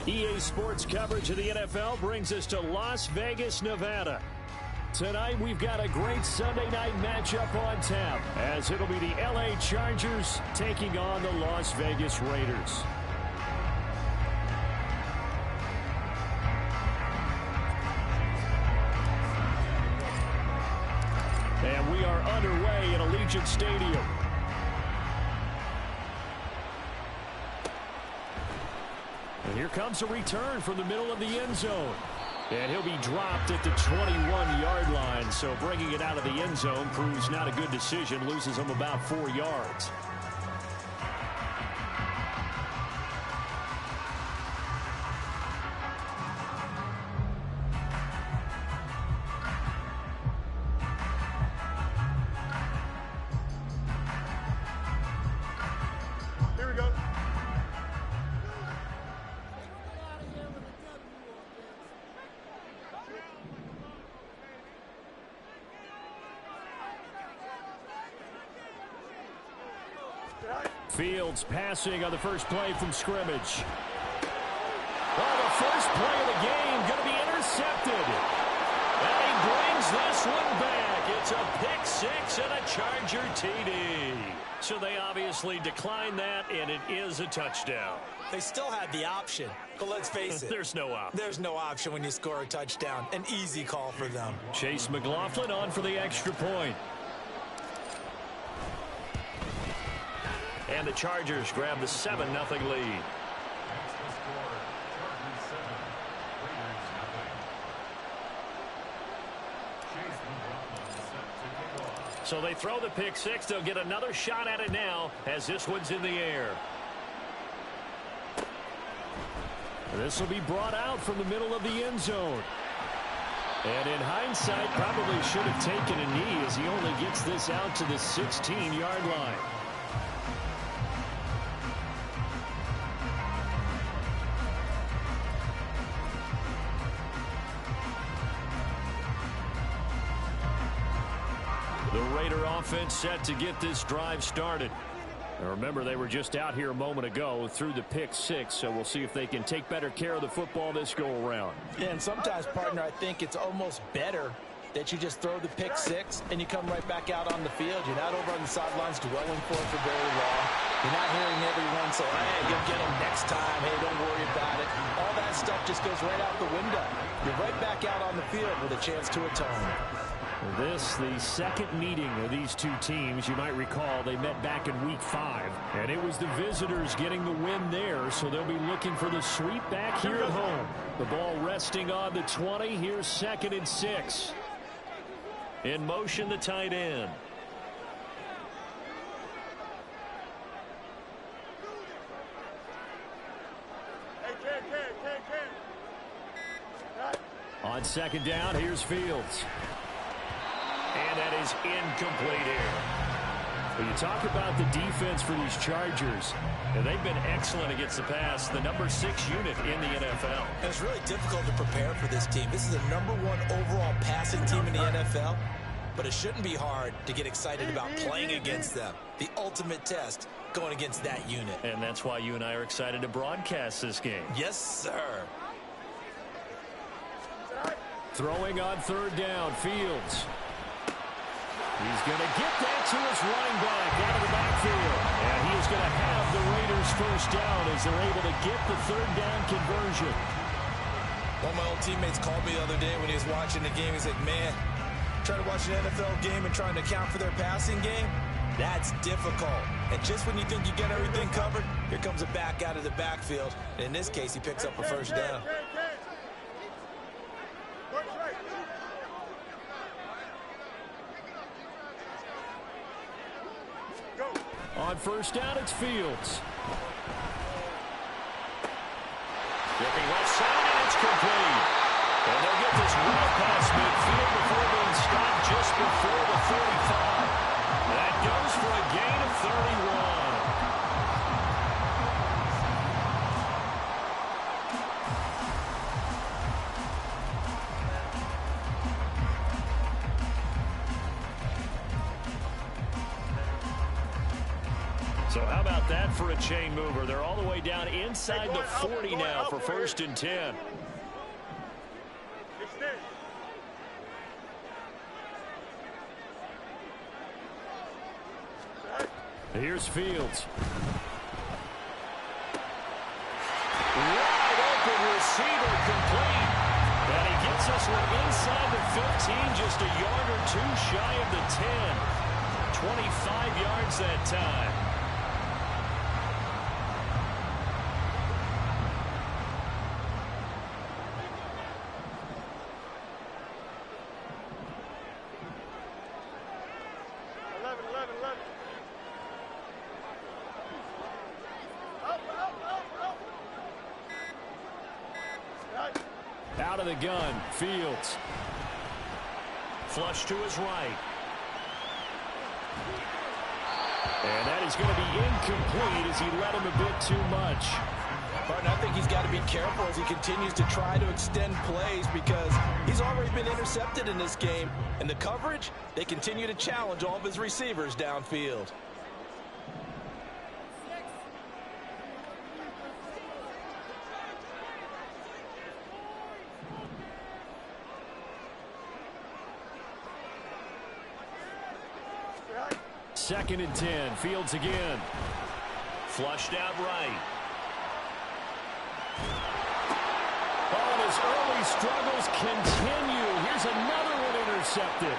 EA Sports coverage of the NFL brings us to Las Vegas, Nevada. Tonight, we've got a great Sunday night matchup on tap, as it'll be the LA Chargers taking on the Las Vegas Raiders. And we are underway in Allegiant Stadium. And here comes a return from the middle of the end zone. And he'll be dropped at the 21-yard line. So bringing it out of the end zone proves not a good decision. Loses him about 4 yards. Fields passing on the first play from scrimmage. Oh, the first play of the game going to be intercepted. And he brings this one back. It's a pick six and a Charger TD. So they obviously declined that, and it is a touchdown. They still had the option, but let's face it. There's no option. There's no option when you score a touchdown. An easy call for them. Chase McLaughlin on for the extra point. And the Chargers grab the 7-0 lead. So they throw the pick six. They'll get another shot at it now as this one's in the air. This will be brought out from the middle of the end zone. And in hindsight, probably should have taken a knee as he only gets this out to the 16-yard line. The Raider offense set to get this drive started. And remember, they were just out here a moment ago through the pick six, so we'll see if they can take better care of the football this go-around. Yeah, and sometimes, partner, I think it's almost better that you just throw the pick six and you come right back out on the field. You're not over on the sidelines dwelling for it for very long. You're not hearing everyone say, hey, you'll get them next time. Hey, don't worry about it. All that stuff just goes right out the window. You're right back out on the field with a chance to atone. This, the second meeting of these two teams. You might recall they met back in week 5. And it was the visitors getting the win there, so they'll be looking for the sweep back here at home. The ball resting on the 20. Here's 2nd and 6. In motion, the tight end. On 2nd down, here's Fields. And that is incomplete here. When you talk about the defense for these Chargers, and they've been excellent against the pass, the number 6 unit in the NFL. And it's really difficult to prepare for this team. This is the #1 overall passing team in the NFL, but it shouldn't be hard to get excited about playing against them. The ultimate test going against that unit. And that's why you and I are excited to broadcast this game. Yes, sir. Throwing on 3rd down, Fields. He's going to get that to his running back out of the backfield. And he is going to have the Raiders first down as they're able to get the 3rd down conversion. One of my old teammates called me the other day when he was watching the game. He's like, man, trying to watch an NFL game and trying to account for their passing game, that's difficult. And just when you think you get everything covered, here comes a back out of the backfield. And in this case, he picks up a first down. On 1st down, it's Fields. Dipping left side, and it's complete. And they'll get this well past midfield before being stopped just before the 45. That goes for a gain of 31. So how about that for a chain mover? They're all the way down inside the 40 now for 1st and 10. Here's Fields. Wide open receiver complete. And he gets us one inside the 15, just a yard or two shy of the 10. 25 yards that time. Out of the gun, Fields. Flush to his right. And that is going to be incomplete as he let him a bit too much. Martin, I think he's got to be careful as he continues to try to extend plays because he's already been intercepted in this game. And the coverage, they continue to challenge all of his receivers downfield. Second and 10. Fields again. Flushed out right. Oh, and his early struggles continue. Here's another one intercepted.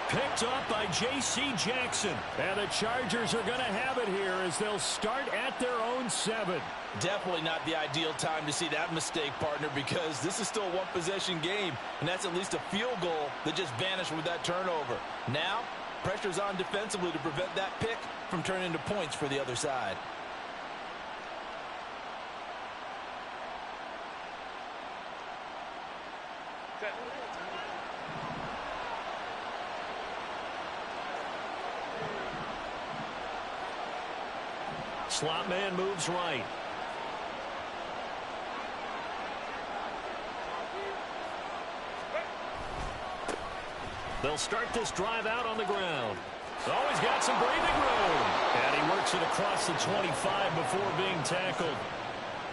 Picked up by J.C. Jackson. And the Chargers are going to have it here as they'll start at their own 7. Definitely not the ideal time to see that mistake, partner, because this is still a one-possession game, and that's at least a field goal that just vanished with that turnover. Now, pressure's on defensively to prevent that pick from turning into points for the other side. Slot man moves right. They'll start this drive out on the ground. Oh, he's got some breathing room. And he works it across the 25 before being tackled.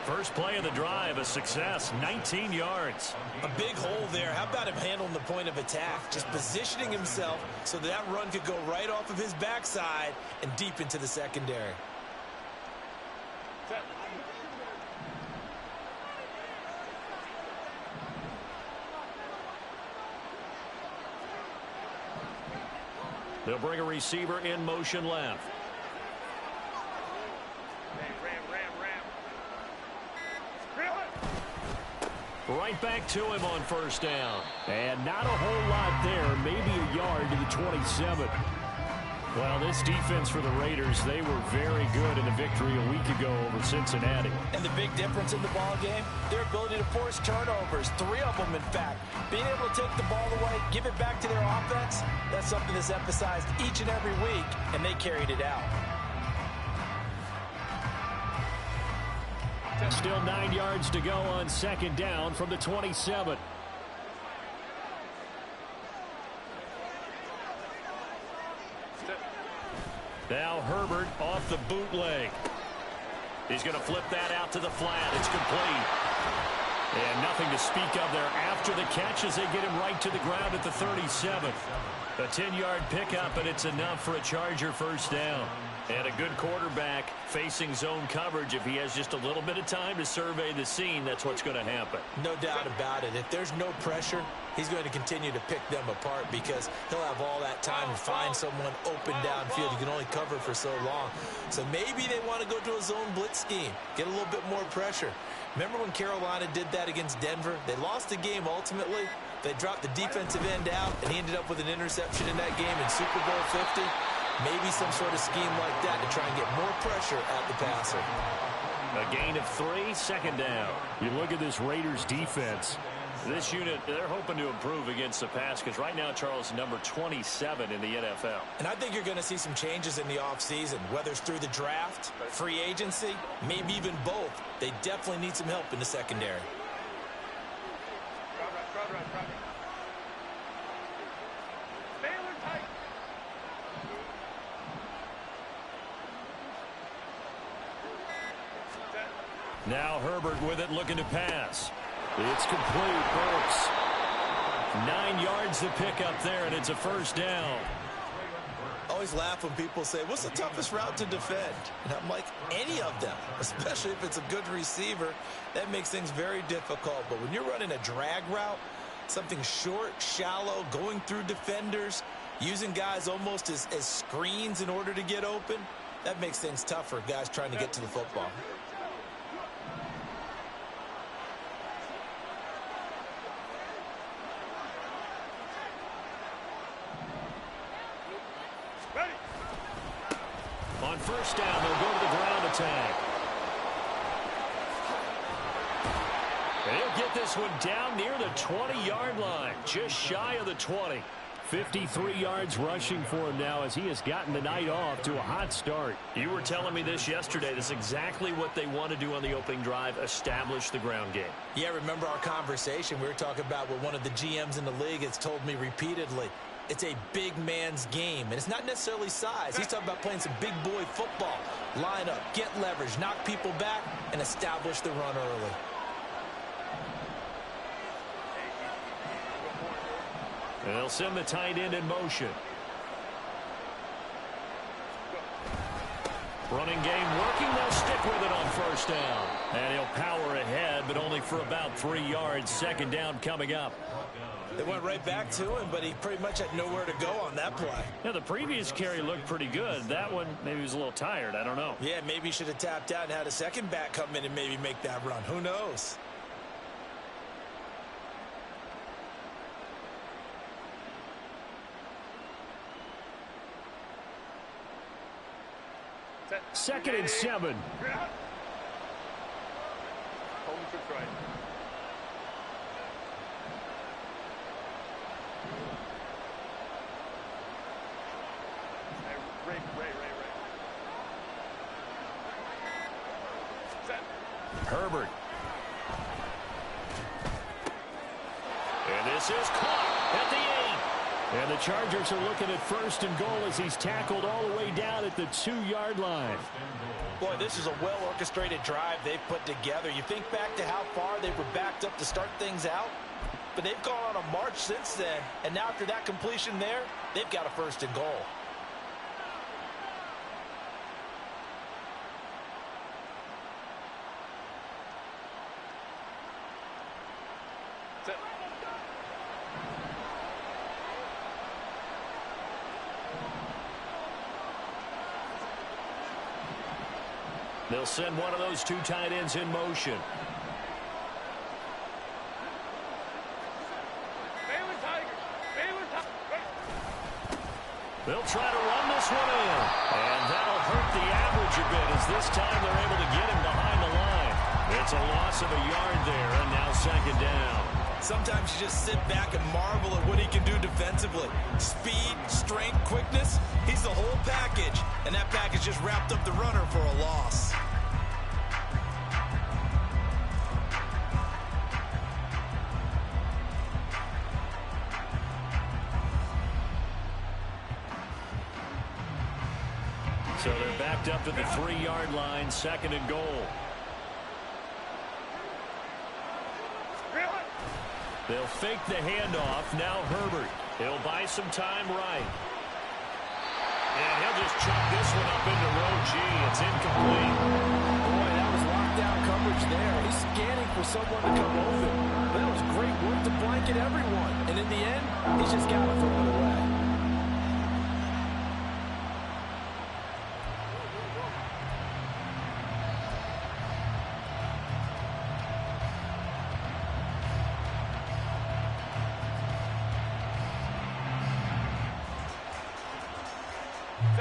First play of the drive, a success, 19 yards. A big hole there. How about him handling the point of attack? Just positioning himself so that run could go right off of his backside and deep into the secondary. They'll bring a receiver in motion left. Right back to him on first down. And not a whole lot there. Maybe a yard to the 27. Well, this defense for the Raiders, they were very good in the victory a week ago over Cincinnati. And the big difference in the ball game, their ability to force turnovers, 3 of them, in fact. Being able to take the ball away, give it back to their offense, that's something that's emphasized each and every week, and they carried it out. Still 9 yards to go on second down from the 27. Now Herbert off the bootleg. He's going to flip that out to the flat. It's complete. And nothing to speak of there after the catch as they get him right to the ground at the 37. A 10-yard pickup, and it's enough for a Charger first down. And a good quarterback facing zone coverage. If he has just a little bit of time to survey the scene, that's what's going to happen. No doubt about it. If there's no pressure, he's going to continue to pick them apart because he'll have all that time to find someone open downfield. You can only cover for so long. So maybe they want to go to a zone blitz scheme, get a little bit more pressure. Remember when Carolina did that against Denver? They lost the game ultimately. They dropped the defensive end out, and he ended up with an interception in that game in Super Bowl 50. Maybe some sort of scheme like that to try and get more pressure at the passer. A gain of 3, second down. You look at this Raiders defense. This unit, they're hoping to improve against the pass because right now, Charles, number 27 in the NFL. And I think you're going to see some changes in the offseason, whether it's through the draft, free agency, maybe even both. They definitely need some help in the secondary. Now Herbert with it, looking to pass. It's complete. Burks. 9 yards to pick up there, and it's a first down. Always laugh when people say, what's the toughest route to defend? And I'm like, any of them, especially if it's a good receiver. That makes things very difficult. But when you're running a drag route, something short, shallow, going through defenders, using guys almost as screens in order to get open, that makes things tough for guys trying to get to the football. On first down, they'll go to the ground attack. And he'll get this one down near the 20-yard line, just shy of the 20. 53 yards rushing for him now as he has gotten the night off to a hot start. You were telling me this yesterday. That's exactly what they want to do on the opening drive, establish the ground game. Yeah, remember our conversation? We were talking about what one of the GMs in the league has told me repeatedly. It's a big man's game, and it's not necessarily size. He's talking about playing some big boy football. Line up, get leverage, knock people back, and establish the run early. They'll send the tight end in motion. Running game working. They'll stick with it on first down. And he'll power ahead, but only for about 3 yards. Second down coming up. They went right back to him, but he pretty much had nowhere to go on that play. Yeah, the previous carry looked pretty good. That one, maybe he was a little tired. I don't know. Yeah, maybe he should have tapped out and had a second back come in and maybe make that run. Who knows? Second and 7. Herbert. And this is caught at the 8. And the Chargers are looking at first and goal as he's tackled all the way down at the 2-yard line. Boy, this is a well-orchestrated drive they've put together. You think back to how far they were backed up to start things out, but they've gone on a march since then. And now after that completion there, they've got a first and goal. They'll send one of those two tight ends in motion. They'll try to run this one in. And that'll hurt the average a bit as this time they're able to get him behind the line. It's a loss of a yard there, and now second down. Sometimes you just sit back and marvel at what he can do defensively. Speed, strength, quickness, he's the whole package. And that package just wrapped up the runner for a loss. So they're backed up to the 3-yard line, second and goal. They'll fake the handoff. Now Herbert. He'll buy some time right. And he'll just chuck this one up into row G. It's incomplete. Boy, that was lockdown coverage there. He's scanning for someone to come open. But that was great work to blanket everyone. And in the end, he's just got to throw it away.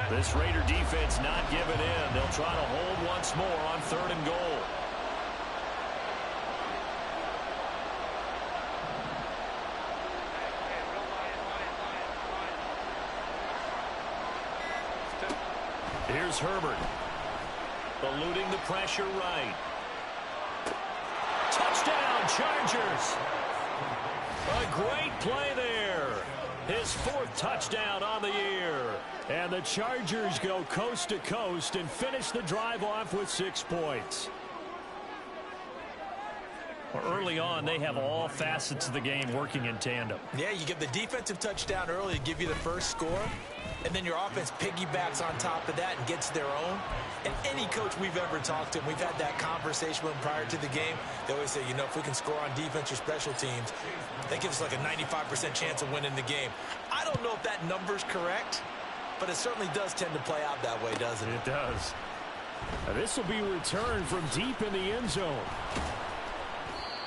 This Raider defense not giving in. They'll try to hold once more on third and goal. Here's Herbert. Eluding the pressure right. Touchdown, Chargers. A great play there. His 4th touchdown on the year. And the Chargers go coast to coast and finish the drive off with 6 points. Well, early on, they have all facets of the game working in tandem. Yeah, you give the defensive touchdown early to give you the first score, and then your offense piggybacks on top of that and gets their own. And any coach we've ever talked to, and we've had that conversation with them prior to the game, they always say, you know, if we can score on defense or special teams, that gives us like a 95% chance of winning the game. I don't know if that number's correct, but it certainly does tend to play out that way, doesn't it? It does. Now, this will be returned from deep in the end zone.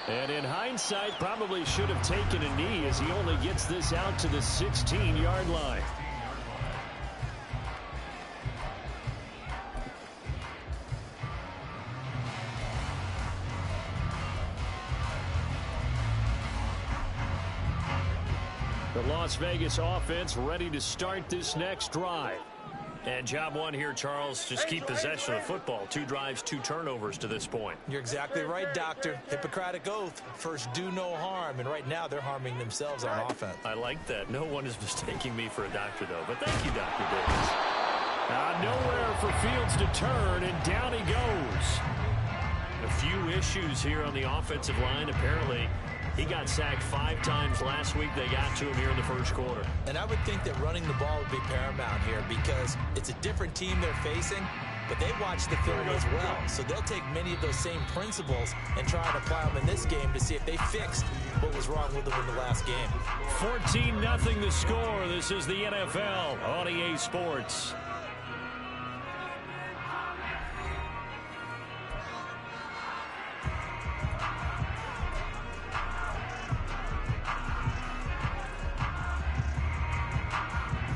And in hindsight, probably should have taken a knee as he only gets this out to the 16-yard line. The Las Vegas offense ready to start this next drive. And job one here, Charles, just keep possession of the football. 2 drives, 2 turnovers to this point. You're exactly right, Doctor. Hippocratic oath. First, do no harm. And right now, they're harming themselves on offense. I like that. No one is mistaking me for a doctor, though. But thank you, Dr. Davis. Nowhere for Fields to turn, and down he goes. A few issues here on the offensive line. Apparently, he got sacked 5 times last week. They got to him here in the first quarter. And I would think that running the ball would be paramount here because it's a different team they're facing, but they watch the film as well. So they'll take many of those same principles and try and apply them in this game to see if they fixed what was wrong with them in the last game. 14-0 the score. This is the NFL on EA Sports.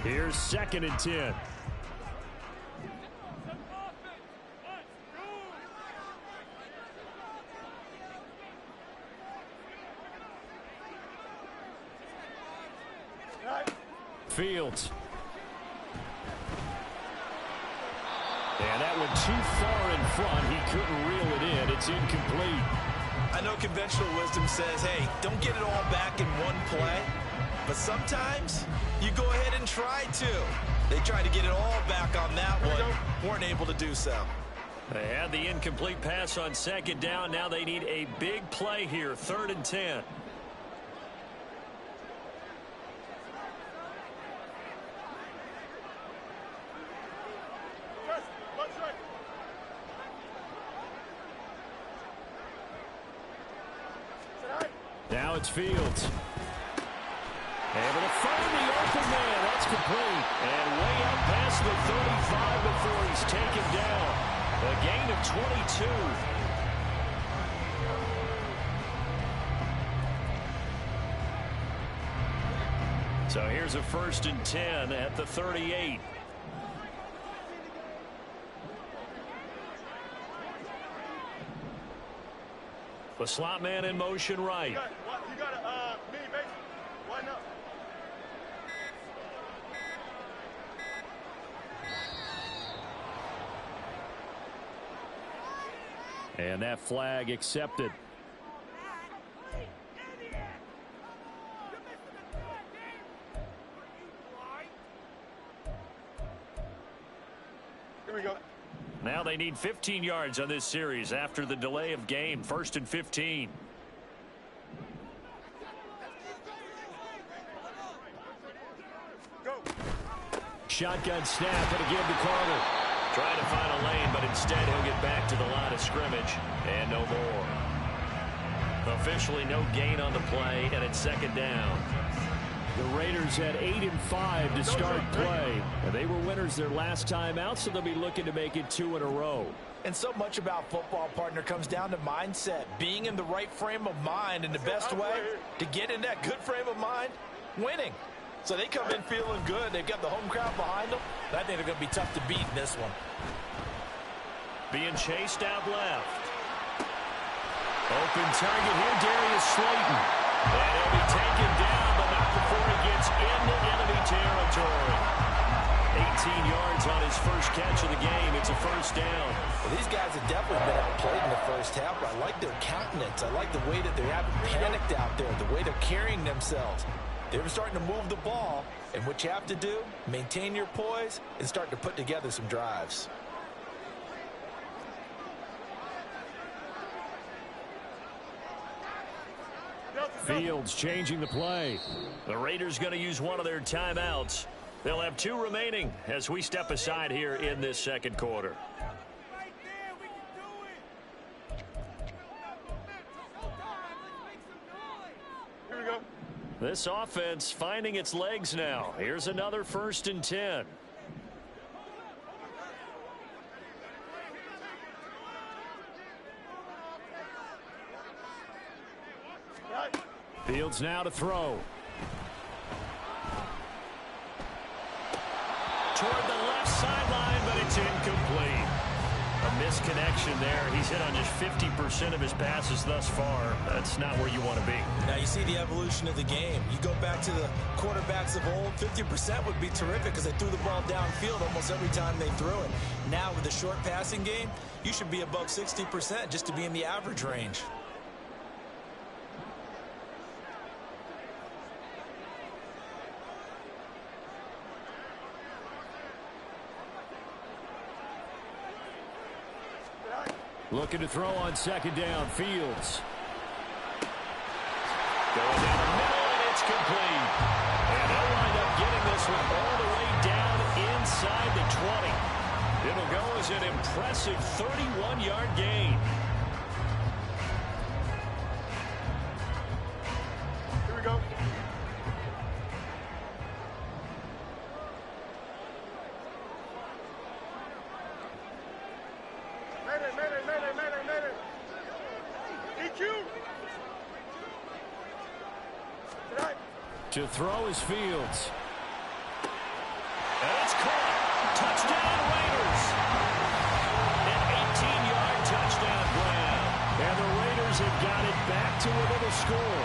Here's 2nd and 10. Fields. And that went too far in front. He couldn't reel it in. It's incomplete. I know conventional wisdom says, hey, don't get it all back in one play. But sometimes you go ahead and try to. They tried to get it all back on that one. Weren't able to do so. They had the incomplete pass on 2nd down. Now they need a big play here. 3rd and 10. Now it's Fields. Able to find the open man. That's complete. And way up past the 35 before he's taken down. A gain of 22. So here's a 1st and 10 at the 38. The slot man in motion right. You got a mini base. Why not? And that flag accepted. Here we go. Now they need 15 yards on this series after the delay of game. 1st and 15. Go. Shotgun snap and again to Carter. Trying to find a lane, but instead he'll get back to the line of scrimmage and no more. Officially no gain on the play, and it's 2nd down. The Raiders had 8 and 5 to start play. And they were winners their last time out, so they'll be looking to make it 2 in a row. And so much about football, partner, comes down to mindset. Being in the right frame of mind, and the best way to get in that good frame of mind, winning. So they come in feeling good. They've got the home crowd behind them. I think they're going to be tough to beat in this one. Being chased out left. Open target here, Darius Slayton. And he'll be taken down, but not before he gets into enemy territory. 18 yards on his first catch of the game. It's a 1st down. Well, these guys have definitely been outplayed in the first half. I like their countenance. I like the way that they haven't panicked out there, the way they're carrying themselves. They're starting to move the ball, and what you have to do, maintain your poise and start to put together some drives. Fields changing the play. The Raiders going to use one of their timeouts. They'll have 2 remaining as we step aside here in this second quarter. Here we go. This offense finding its legs now. Here's another 1st and 10. Fields now to throw. Toward the left sideline, but it's incomplete. A misconnection there. He's hit on just 50% of his passes thus far. That's not where you want to be. Now you see the evolution of the game. You go back to the quarterbacks of old, 50% would be terrific because they threw the ball downfield almost every time they threw it. Now with the short passing game, you should be above 60% just to be in the average range. Looking to throw on 2nd down. Fields. Going down the middle, and it's complete. And they'll wind up getting this one all the way down inside the 20. It'll go as an impressive 31-yard gain. Here we go. Mayday. EQ. Tonight. To throw is Fields. And it's caught. Touchdown, Raiders. An 18-yard touchdown grab. And the Raiders have got it back to within a score.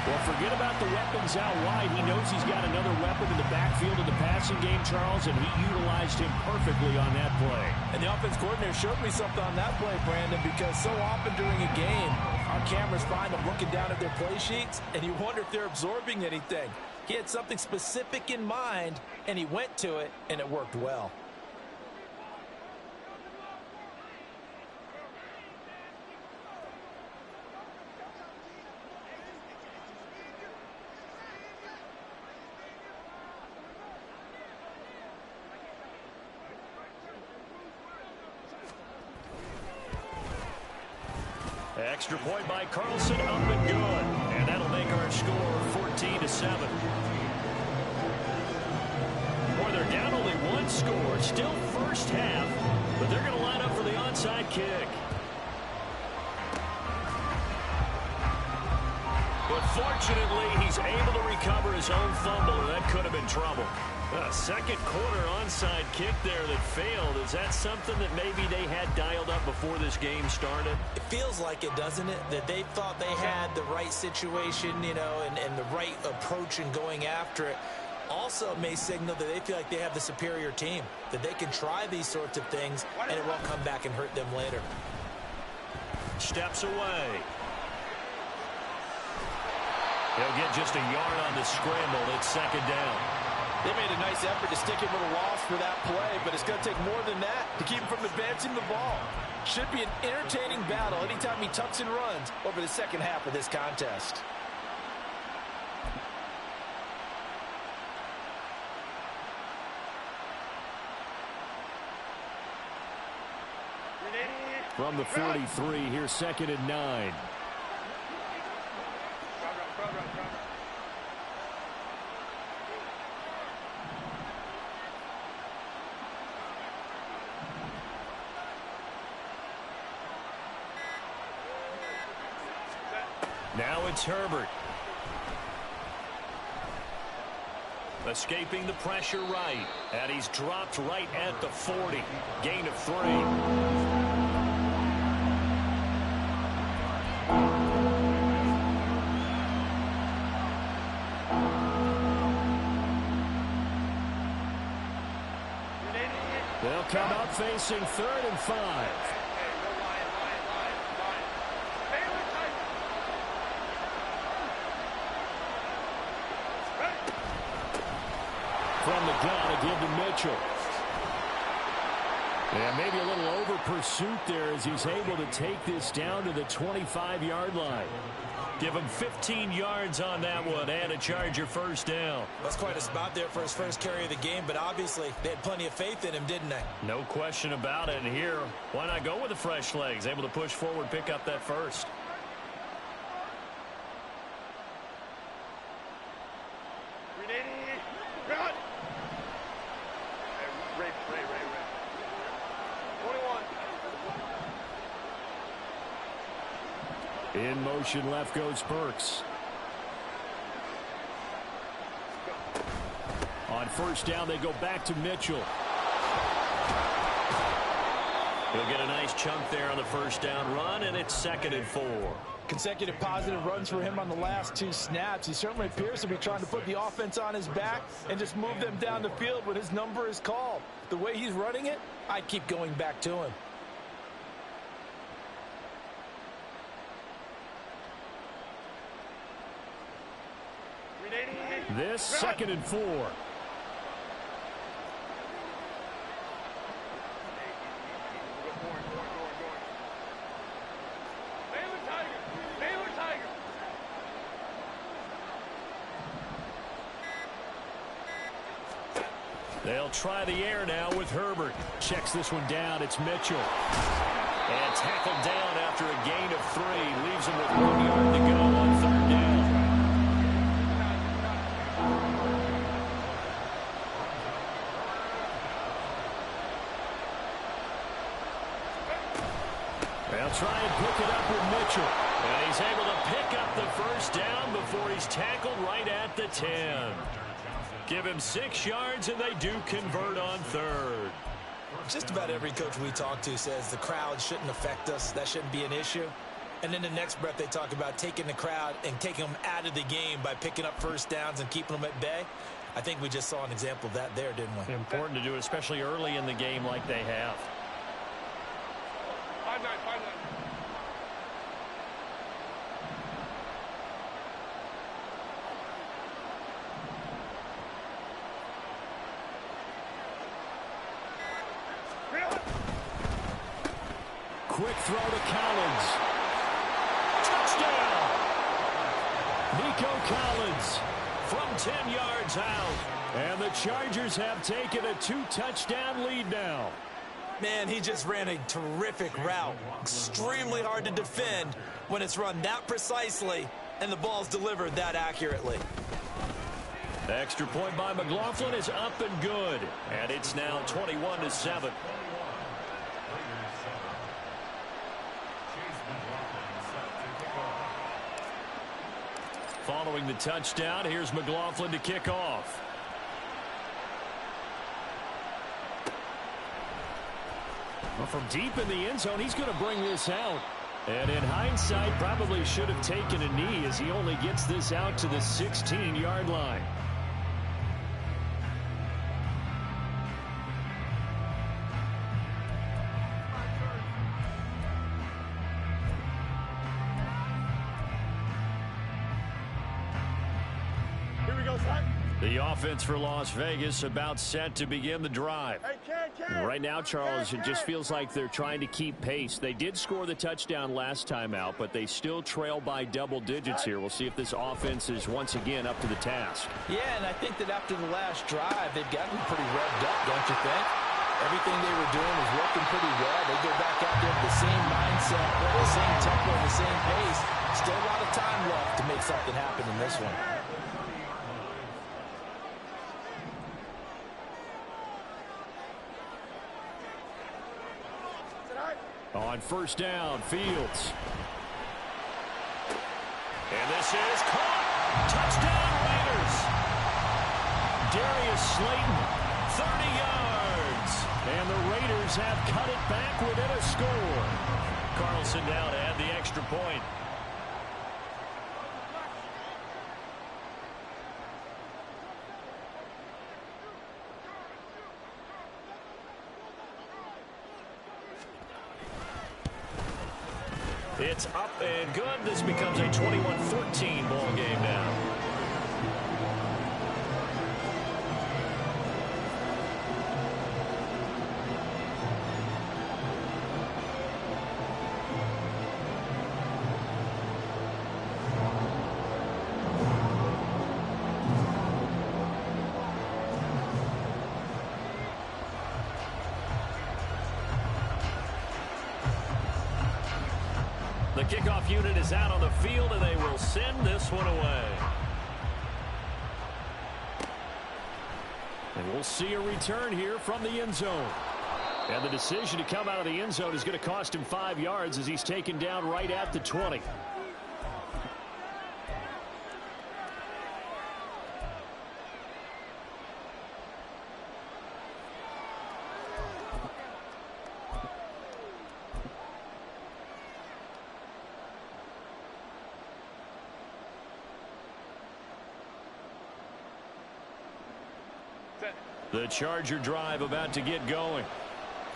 Well, forget about the weapons out wide. He knows he's got another weapon in the backfield of the passing game, Charles, and he utilized him perfectly on that play. And the offense coordinator showed me something on that play, Brandon, because so often during a game, our cameras find them looking down at their play sheets, and you wonder if they're absorbing anything. He had something specific in mind, and he went to it, and it worked well. Extra point by Carlson, up and good. And that'll make our score 14-7. Boy, they're down only 1 score. Still first half, but they're going to line up for the onside kick. But fortunately, he's able to recover his own fumble, and that could have been trouble. A second quarter onside kick there that failed. Is that something that maybe they had dialed up before this game started? It feels like it, doesn't it? That they thought they had the right situation, you know, and the right approach in going after it. Also may signal that they feel like they have the superior team, that they can try these sorts of things, and it won't come back and hurt them later. Steps away. He'll get just a yard on the scramble. It's 2nd down. They made a nice effort to stick him with a loss for that play, but it's going to take more than that to keep him from advancing the ball. Should be an entertaining battle anytime he tucks and runs over the second half of this contest. From the 43, here's 2nd and 9. Now it's Herbert. Escaping the pressure right. And he's dropped right at the 40. Gain of 3. They'll come out facing 3rd and 5. From the gun, again to Mitchell. Yeah, maybe a little over pursuit there as he's able to take this down to the 25-yard line. Give him 15 yards on that one and a Charger first down. That's quite a spot there for his first carry of the game, but obviously they had plenty of faith in him, didn't they? No question about it. And here, why not go with the fresh legs? Able to push forward, pick up that first. Run! Ray. 21. In motion left goes Burks. On first down, they go back to Mitchell. He'll get a nice chunk there on the first down run, and it's 2nd and 4. Consecutive positive runs for him on the last 2 snaps. He certainly appears to be trying to put the offense on his back and just move them down the field when his number is called. The way he's running it, I keep going back to him. This 2nd and 4. They'll try the air now with Herbert. Checks this one down. It's Mitchell. And tackled down after a gain of 3. Leaves him with 1 yard to go on 3rd down. They'll try and pick it up with Mitchell. And he's able to pick up the first down before he's tackled right at the 10. Give him 6 yards, and they do convert on 3rd. Just about every coach we talk to says the crowd shouldn't affect us. That shouldn't be an issue. And in the next breath, they talk about taking the crowd and taking them out of the game by picking up first downs and keeping them at bay. I think we just saw an example of that there, didn't we? Important to do it, especially early in the game like they have. 5-9. Quick throw to Collins. Touchdown! Nico Collins. From 10 yards out. And the Chargers have taken a 2-touchdown lead now. Man, he just ran a terrific route. Extremely hard to defend when it's run that precisely and the ball's delivered that accurately. The extra point by McLaughlin is up and good. And it's now 21-7. Following the touchdown, here's McLaughlin to kick off. Well, from deep in the end zone, he's going to bring this out. And in hindsight, probably should have taken a knee as he only gets this out to the 16-yard line. The offense for Las Vegas about set to begin the drive. Right now, Charles, it just feels like they're trying to keep pace. They did score the touchdown last time out, but they still trail by double digits here. We'll see if this offense is once again up to the task. Yeah, and I think that after the last drive, they've gotten pretty revved up, don't you think? Everything they were doing was working pretty well. They go back out there with the same mindset, the same tempo, the same pace. Still a lot of time left to make something happen in this one. On first down, Fields. And this is caught. Touchdown Raiders. Darius Slayton, 30 yards. And the Raiders have cut it back within a score. Carlson down to add the extra point. It's up and good. This becomes a 21-14 ball game now. Kickoff unit is out on the field, and they will send this one away. And we'll see a return here from the end zone. And the decision to come out of the end zone is going to cost him 5 yards as he's taken down right at the 20. The Charger drive about to get going.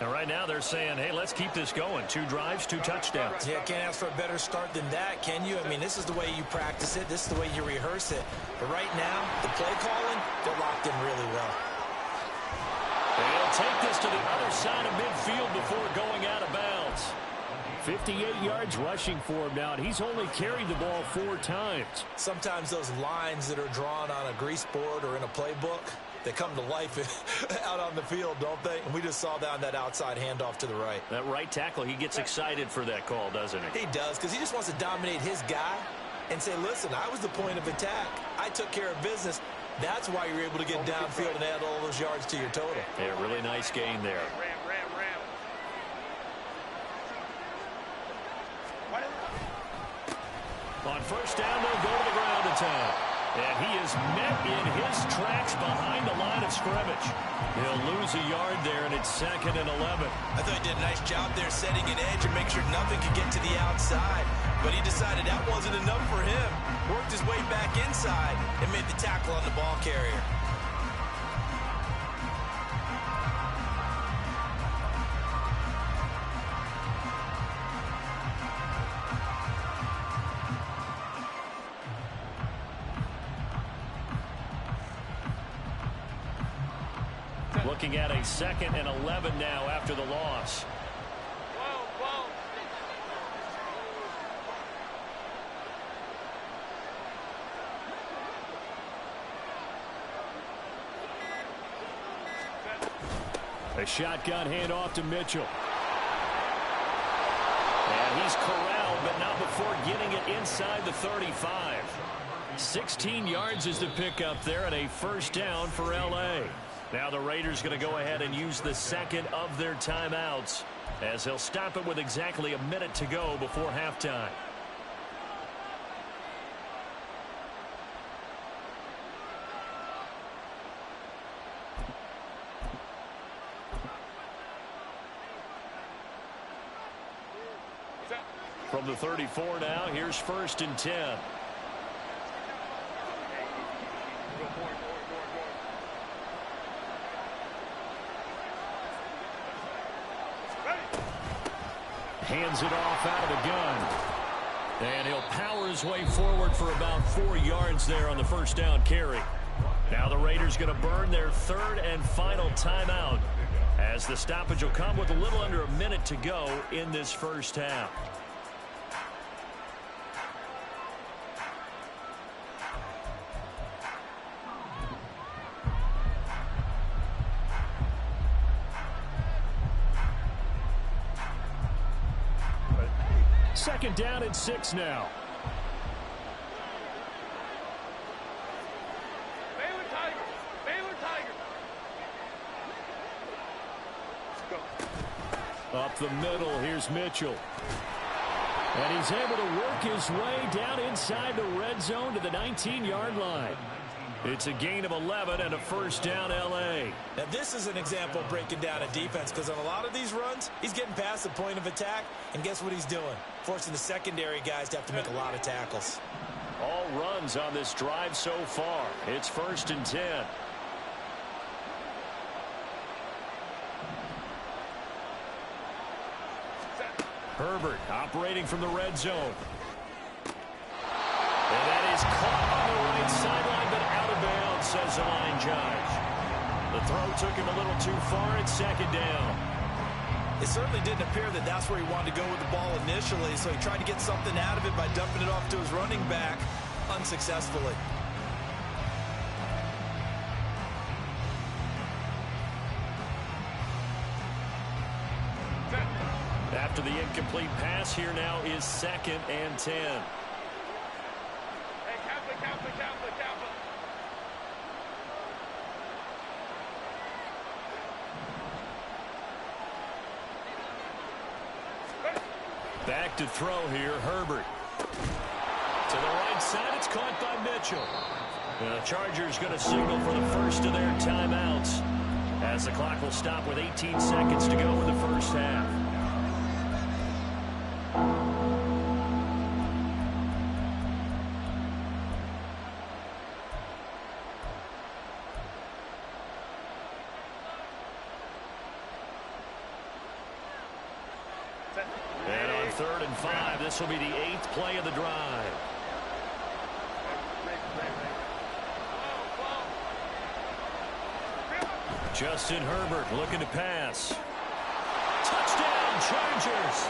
And right now they're saying, hey, let's keep this going. 2 drives, 2 touchdowns. Yeah, can't ask for a better start than that, can you? I mean, this is the way you practice it. This is the way you rehearse it. But right now, the play calling, they're locked in really well. They'll take this to the other side of midfield before going out of bounds. 58 yards rushing for him now, and he's only carried the ball 4 times. Sometimes those lines that are drawn on a grease board or in a playbook, they come to life out on the field, don't they? And we just saw down that outside handoff to the right. That right tackle, he gets excited for that call, doesn't he? He does, because he just wants to dominate his guy and say, listen, I was the point of attack. I took care of business. That's why you're able to get downfield and add all those yards to your total. Yeah, really nice gain there. On first down, they'll go to the ground attack. And he is met in his tracks behind the line of scrimmage. He'll lose a yard there, and it's 2nd and 11. I thought he did a nice job there setting an edge and make sure nothing could get to the outside. But he decided that wasn't enough for him. Worked his way back inside and made the tackle on the ball carrier. Looking at a 2nd and 11 now after the loss. A shotgun handoff to Mitchell. And he's corralled, but not before getting it inside the 35. 16 yards is the pickup there, and a first down for L.A. Now the Raiders going to go ahead and use the 2nd of their timeouts as they'll stop it with exactly a minute to go before halftime. From the 34 now, here's 1st and 10. Hands it off out of the gun. And he'll power his way forward for about 4 yards there on the first down carry. Now the Raiders going to burn their 3rd and final timeout as the stoppage will come with a little under a minute to go in this first half. Second down and 6 now. Baylor Tigers! Baylor Tigers! Go. Up the middle, here's Mitchell. And he's able to work his way down inside the red zone to the 19-yard line. It's a gain of 11 and a first down L.A. Now this is an example of breaking down a defense, because on a lot of these runs, he's getting past the point of attack, and guess what he's doing? Forcing the secondary guys to have to make a lot of tackles. All runs on this drive so far. It's 1st and 10. Herbert operating from the red zone. And that is caught on the right sideline, but out of bounds, says the line judge. The throw took him a little too far. It's 2nd down. It certainly didn't appear that that's where he wanted to go with the ball initially, so he tried to get something out of it by dumping it off to his running back unsuccessfully. After the incomplete pass. Here now is 2nd and 10. Hey, Kappa. Back to throw here, Herbert. To the right side, it's caught by Mitchell. The Chargers going to signal for the first of their timeouts, as the clock will stop with 18 seconds to go in the first half. And on 3rd and 5, this will be the 8th play of the drive. Justin Herbert looking to pass. Touchdown, Chargers.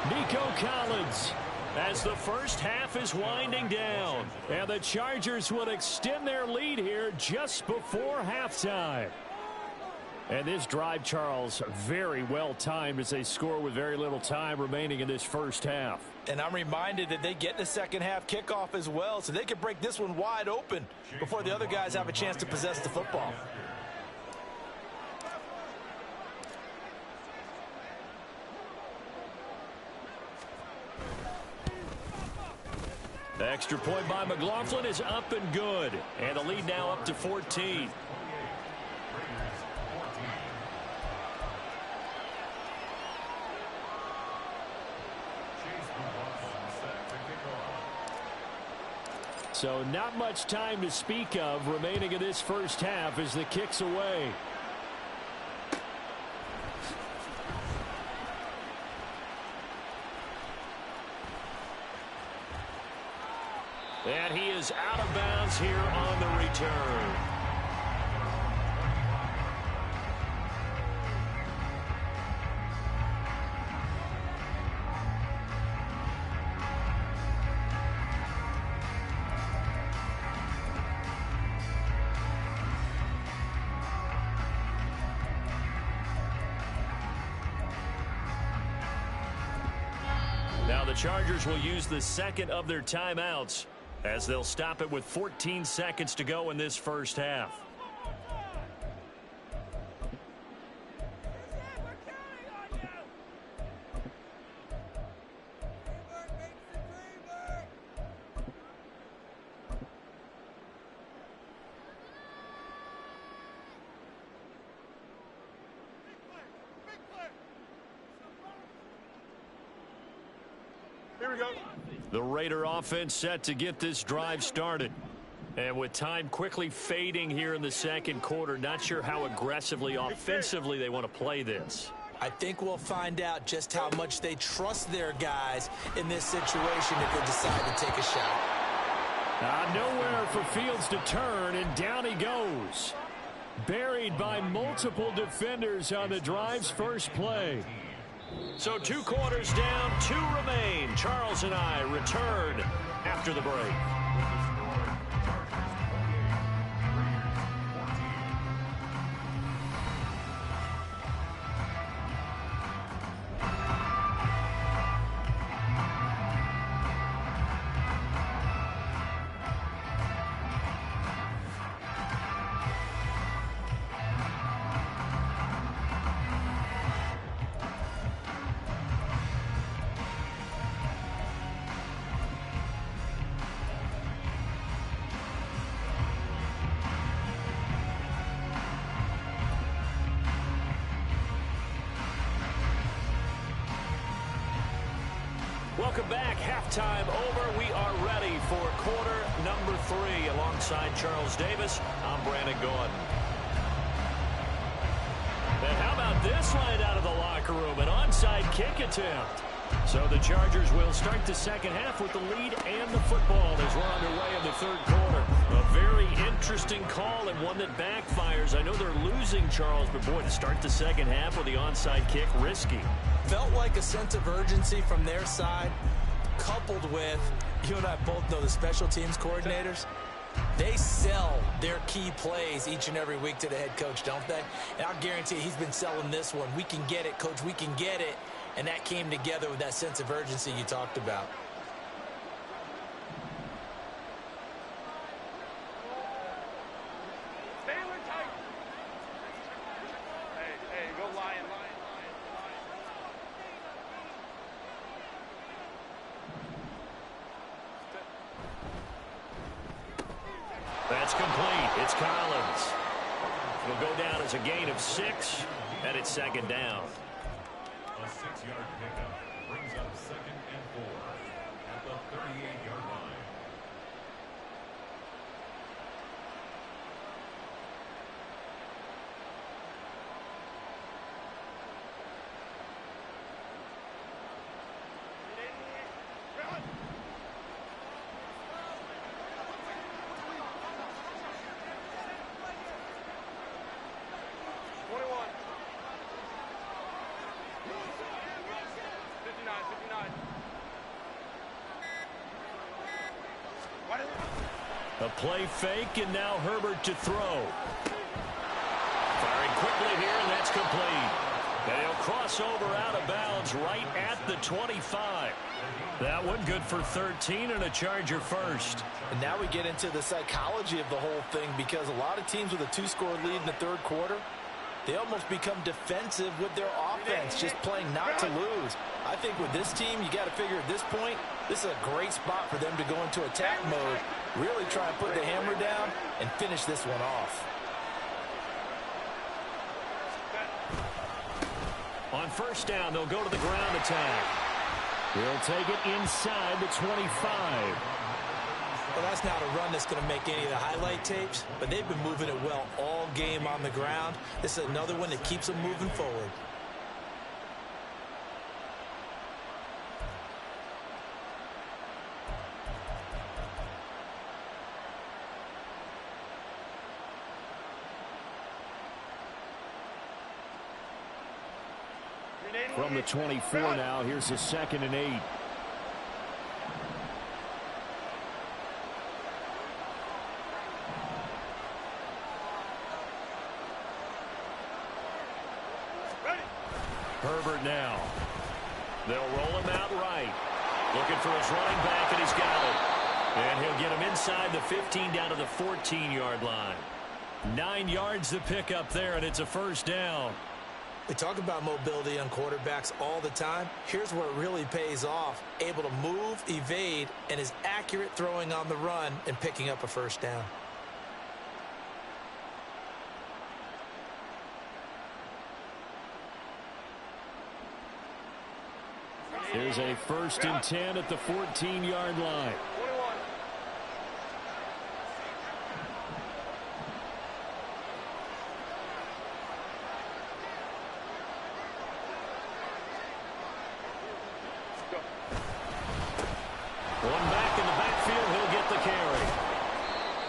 Nico Collins, as the first half is winding down. And the Chargers will extend their lead here just before halftime. And this drive, Charles, very well timed as they score with very little time remaining in this first half. And I'm reminded that they get the second half kickoff as well, so they can break this one wide open before the other guys have a chance to possess the football. The extra point by McLaughlin is up and good. And the lead now up to 14. So not much time to speak of remaining in this first half as the kick's away. And he is out of bounds here on the return. Now the Chargers will use the second of their timeouts, as they'll stop it with 14 seconds to go in this first half. Here we go. The Raider offense set to get this drive started. And with time quickly fading here in the second quarter, not sure how aggressively, offensively they want to play this. I think we'll find out just how much they trust their guys in this situation if they decide to take a shot. Nowhere for Fields to turn, and down he goes. Buried by multiple defenders on the drive's first play. So 2 quarters down, 2 remain. Charles and I return after the break. Welcome back. Halftime over. We are ready for quarter number 3. Alongside Charles Davis, I'm Brandon Gordon. And how about this line out of the locker room? An onside kick attempt. So the Chargers will start the second half with the lead and the football as we're underway in the third quarter. A very interesting call and one that backfires. I know they're losing, Charles, but boy, to start the second half with the onside kick, risky. Felt like a sense of urgency from their side, coupled with, you and I both know the special teams coordinators. They sell their key plays each and every week to the head coach, don't they? And I'll guarantee he's been selling this one. We can get it, coach. We can get it. and that came together with that sense of urgency you talked about. That's complete. It's Collins. It'll go down as a gain of 6, and it's second down. A 6-yard pickup brings up 2nd and 4 at the 38-yard line. A play fake, and now Herbert to throw. Firing quickly here, and that's complete. And he'll cross over out of bounds right at the 25. That one good for 13 and a Charger first. And now we get into the psychology of the whole thing, because a lot of teams with a 2-score lead in the third quarter, they almost become defensive with their offense, just playing not to lose. I think with this team, you got to figure at this point, this is a great spot for them to go into attack mode, really try and put the hammer down and finish this one off. On first down, they'll go to the ground attack. He'll take it inside the 25. Well, that's not a run that's going to make any of the highlight tapes, but they've been moving it well all game on the ground. This is another one that keeps them moving forward. From the 24 now, here's a 2nd and 8. Herbert now. They'll roll him out right. Looking for his running back, and he's got it. And he'll get him inside the 15 down to the 14-yard line. 9 yards to pick up there, and it's a first down. We talk about mobility on quarterbacks all the time. Here's where it really pays off. Able to move, evade, and is accurate throwing on the run and picking up a first down. Here's a 1st and 10 at the 14-yard line. One back in the backfield, he'll get the carry.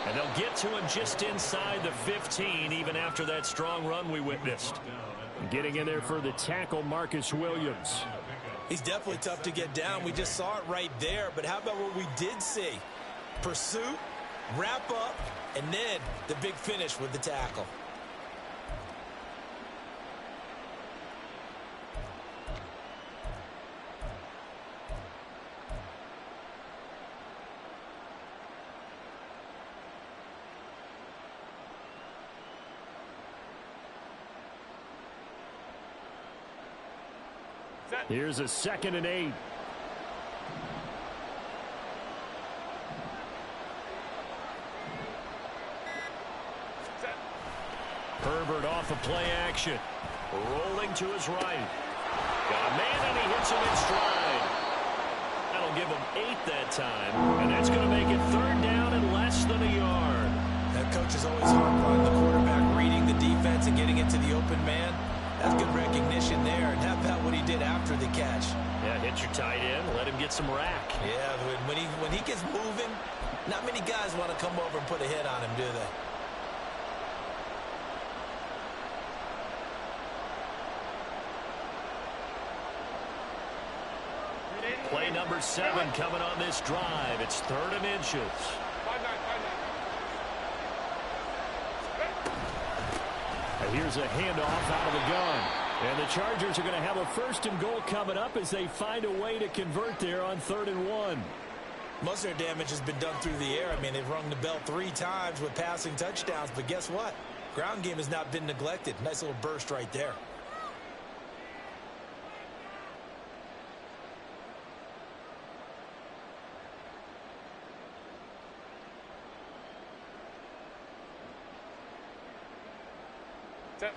And they'll get to him just inside the 15, even after that strong run we witnessed. Getting in there for the tackle, Marcus Williams. He's definitely tough to get down. We just saw it right there. But how about what we did see? Pursuit, wrap up, and then the big finish with the tackle. Here's a 2nd and 8. Herbert off of play action. Rolling to his right. Got a man, and he hits him in stride. That'll give him 8 that time. And that's going to make it 3rd down and less than a yard. That coach is always hard on the quarterback, reading the defense and getting into the open man. That's good recognition there. And how about what he did after the catch? Yeah, hit your tight end, let him get some rack. Yeah, when he gets moving, not many guys want to come over and put a hit on him, do they? Play number 7 coming on this drive. It's 3rd and inches. Here's a handoff out of the gun. And the Chargers are going to have a 1st and goal coming up as they find a way to convert there on 3rd and 1. Most of their damage has been done through the air. I mean, they've rung the bell 3 times with passing touchdowns. But guess what? Ground game has not been neglected. Nice little burst right there.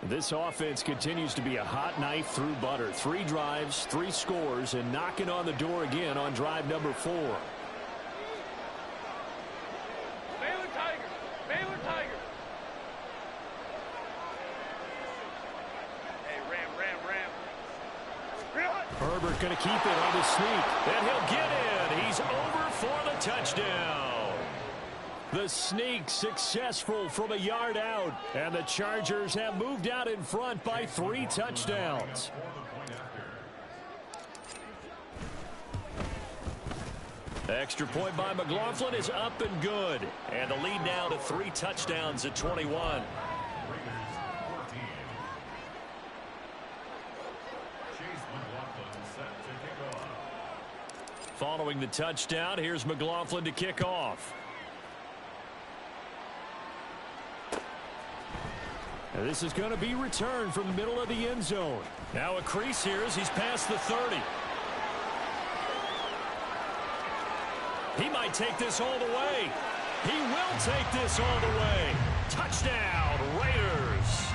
This offense continues to be a hot knife through butter. 3 drives, 3 scores, and knocking on the door again on drive number 4. Baylor Tigers. Baylor Tigers. Hey, Ram. Herbert going to keep it on the sneak. And he'll get in. He's over for the touchdown. The sneak successful from a yard out. And the Chargers have moved out in front by 3 touchdowns. Extra point by McLaughlin is up and good. And the lead now to 3 touchdowns at 21. Following the touchdown, here's McLaughlin to kick off. And this is going to be returned from the middle of the end zone. Now a crease here as he's past the 30. He might take this all the way. He will take this all the way. Touchdown, Raiders.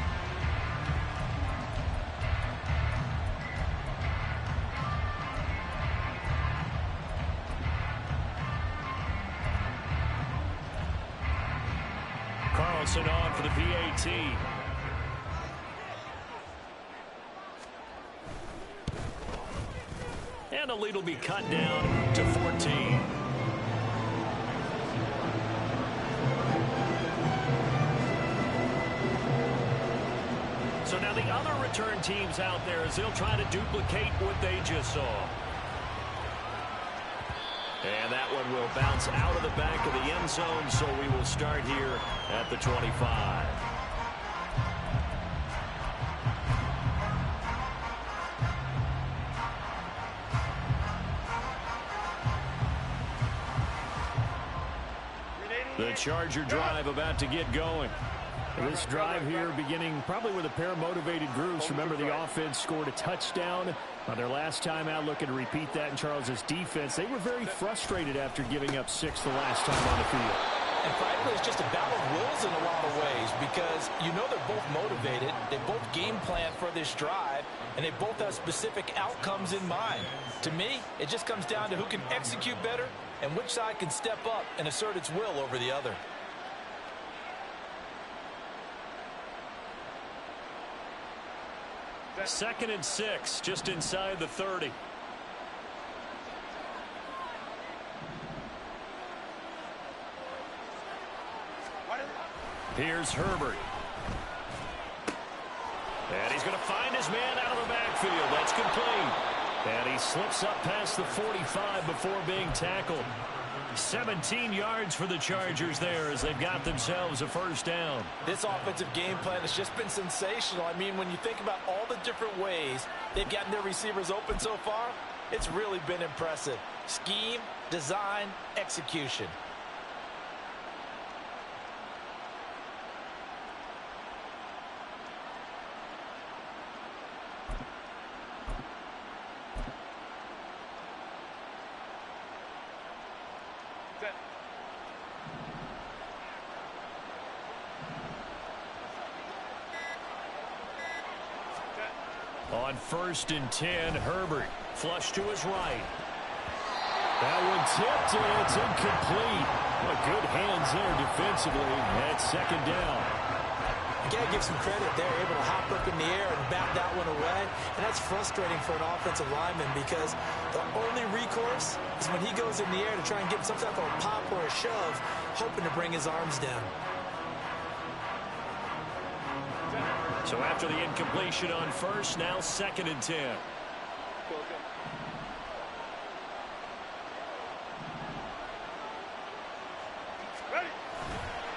Carlson on for the PAT. And the lead will be cut down to 14. So now the other return teams out there as they'll try to duplicate what they just saw. And that one will bounce out of the back of the end zone, so we will start here at the 25. The Charger drive about to get going. This drive here beginning probably with a pair of motivated groups. Remember, the offense scored a touchdown on their last time out. Looking to repeat that in Charles's defense. They were very frustrated after giving up 6 the last time on the field. And frankly, it's just a battle of wills in a lot of ways because you know they're both motivated. They both game plan for this drive, and they both have specific outcomes in mind. To me, it just comes down to who can execute better and which side can step up and assert its will over the other. Second and 6, just inside the 30. Here's Herbert. And he's going to find his man out of the backfield. That's complete. And he slips up past the 45 before being tackled. 17 yards for the Chargers there as they've got themselves a 1st down. This offensive game plan has just been sensational. I mean, when you think about all the different ways they've gotten their receivers open so far, it's really been impressive. Scheme, design, execution. On 1st and 10, Herbert flush to his right. That one tipped, and it's incomplete. Well, good hands there defensively at 2nd down. You got to give some credit. They're able to hop up in the air and back that one away, and that's frustrating for an offensive lineman because the only recourse is when he goes in the air to try and get some type of a pop or a shove, hoping to bring his arms down. So after the incompletion on 1st, now 2nd and 10.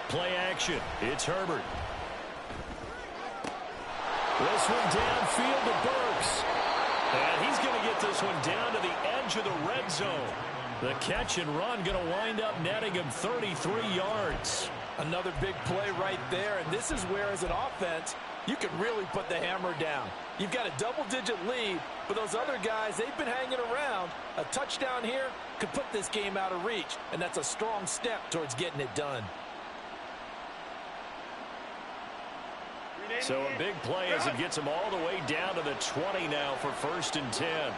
Play action. It's Herbert. This one downfield to Burks. And he's going to get this one down to the edge of the red zone. The catch and run going to wind up netting him 33 yards. Another big play right there, and this is where, as an offense, you can really put the hammer down. You've got a double-digit lead, but those other guys, they've been hanging around. A touchdown here could put this game out of reach, and that's a strong step towards getting it done. So a big play as it gets him all the way down to the 20 now for 1st and 10.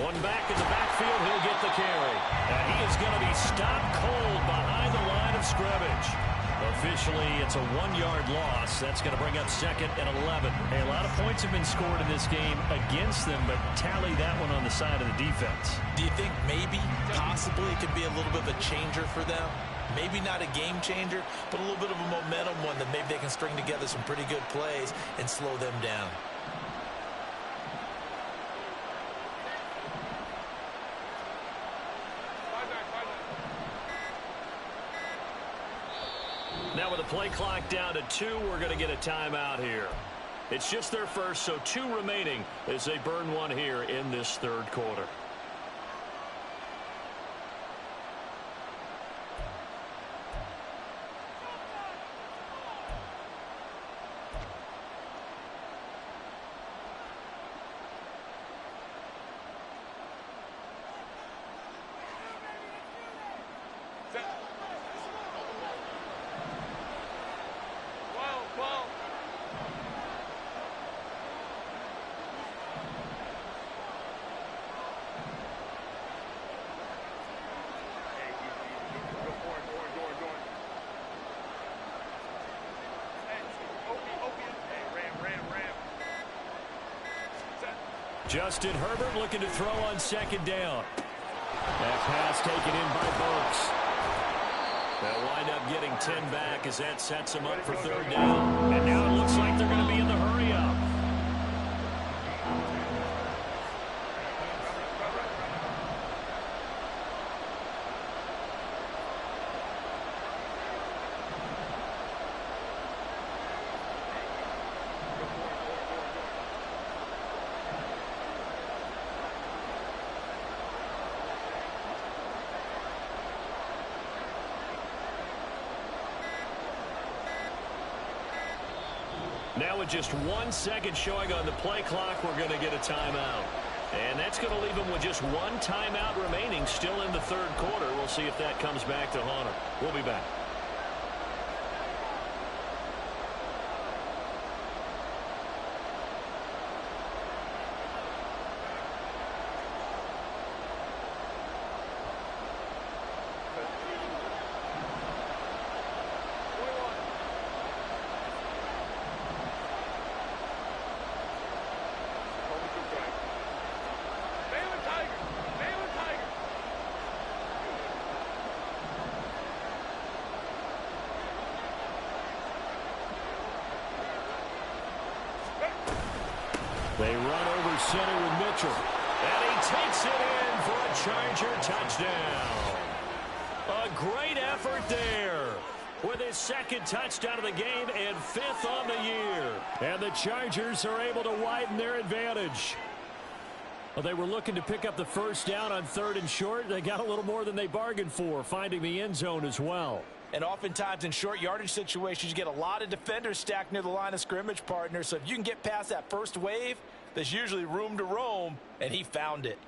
One back in the backfield, he'll get the carry. And he is going to be stopped cold behind the line of scrimmage. Officially, it's a 1-yard loss. That's going to bring up 2nd and 11. Hey, a lot of points have been scored in this game against them, but tally that one on the side of the defense. Do you think maybe, possibly, it could be a little bit of a changer for them? Maybe not a game changer, but a little bit of a momentum one that maybe they can string together some pretty good plays and slow them down. Now with the play clock down to 2, we're going to get a timeout here. It's just their first, so 2 remaining as they burn one here in this 3rd quarter. Justin Herbert looking to throw on 2nd down. That pass taken in by Burks. They'll wind up getting 10 back as that sets them up for 3rd down. And now it looks like they're going to be in the hurry-up. Now with just 1 second showing on the play clock, we're going to get a timeout. And that's going to leave them with just 1 timeout remaining still in the 3rd quarter. We'll see if that comes back to haunt them. We'll be back. They run over center with Mitchell. And he takes it in for a Charger touchdown. A great effort there with his 2nd touchdown of the game and 5th on the year. And the Chargers are able to widen their advantage. Well, they were looking to pick up the 1st down on 3rd and short. They got a little more than they bargained for, finding the end zone as well. And oftentimes in short yardage situations, you get a lot of defenders stacked near the line of scrimmage, partner. So if you can get past that first wave, there's usually room to roam, and he found it.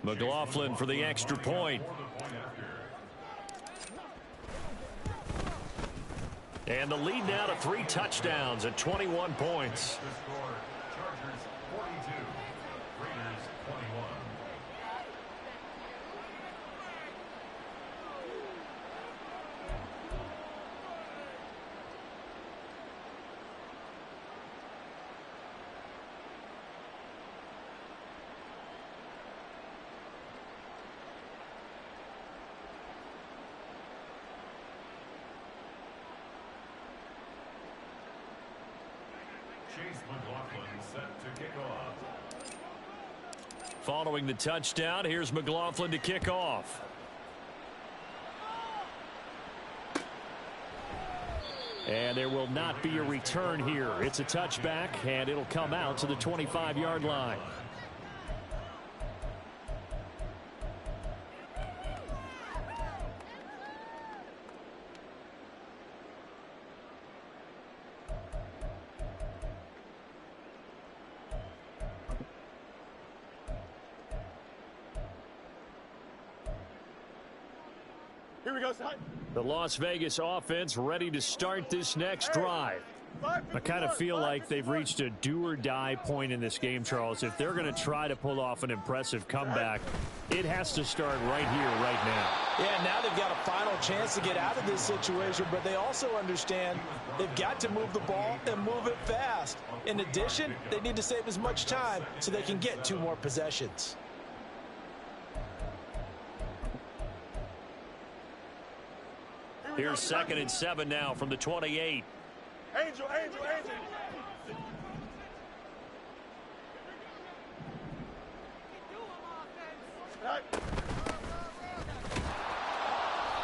McLaughlin for the extra point. And the lead now to 3 touchdowns at 21 points. Chargers 42, Raiders 21. Chase McLaughlin set to kick off. Following the touchdown, here's McLaughlin to kick off. And there will not be a return here. It's a touchback, and it'll come out to the 25-yard line. Here we go, son. The Las Vegas offense ready to start this next drive. I kind of feel like they've reached a do-or-die point in this game, Charles. If they're going to try to pull off an impressive comeback, it has to start right here, right now. Yeah, now they've got a final chance to get out of this situation, but they also understand they've got to move the ball and move it fast. In addition, they need to save as much time so they can get 2 more possessions. Here's 2nd and 7 now from the 28. Angel.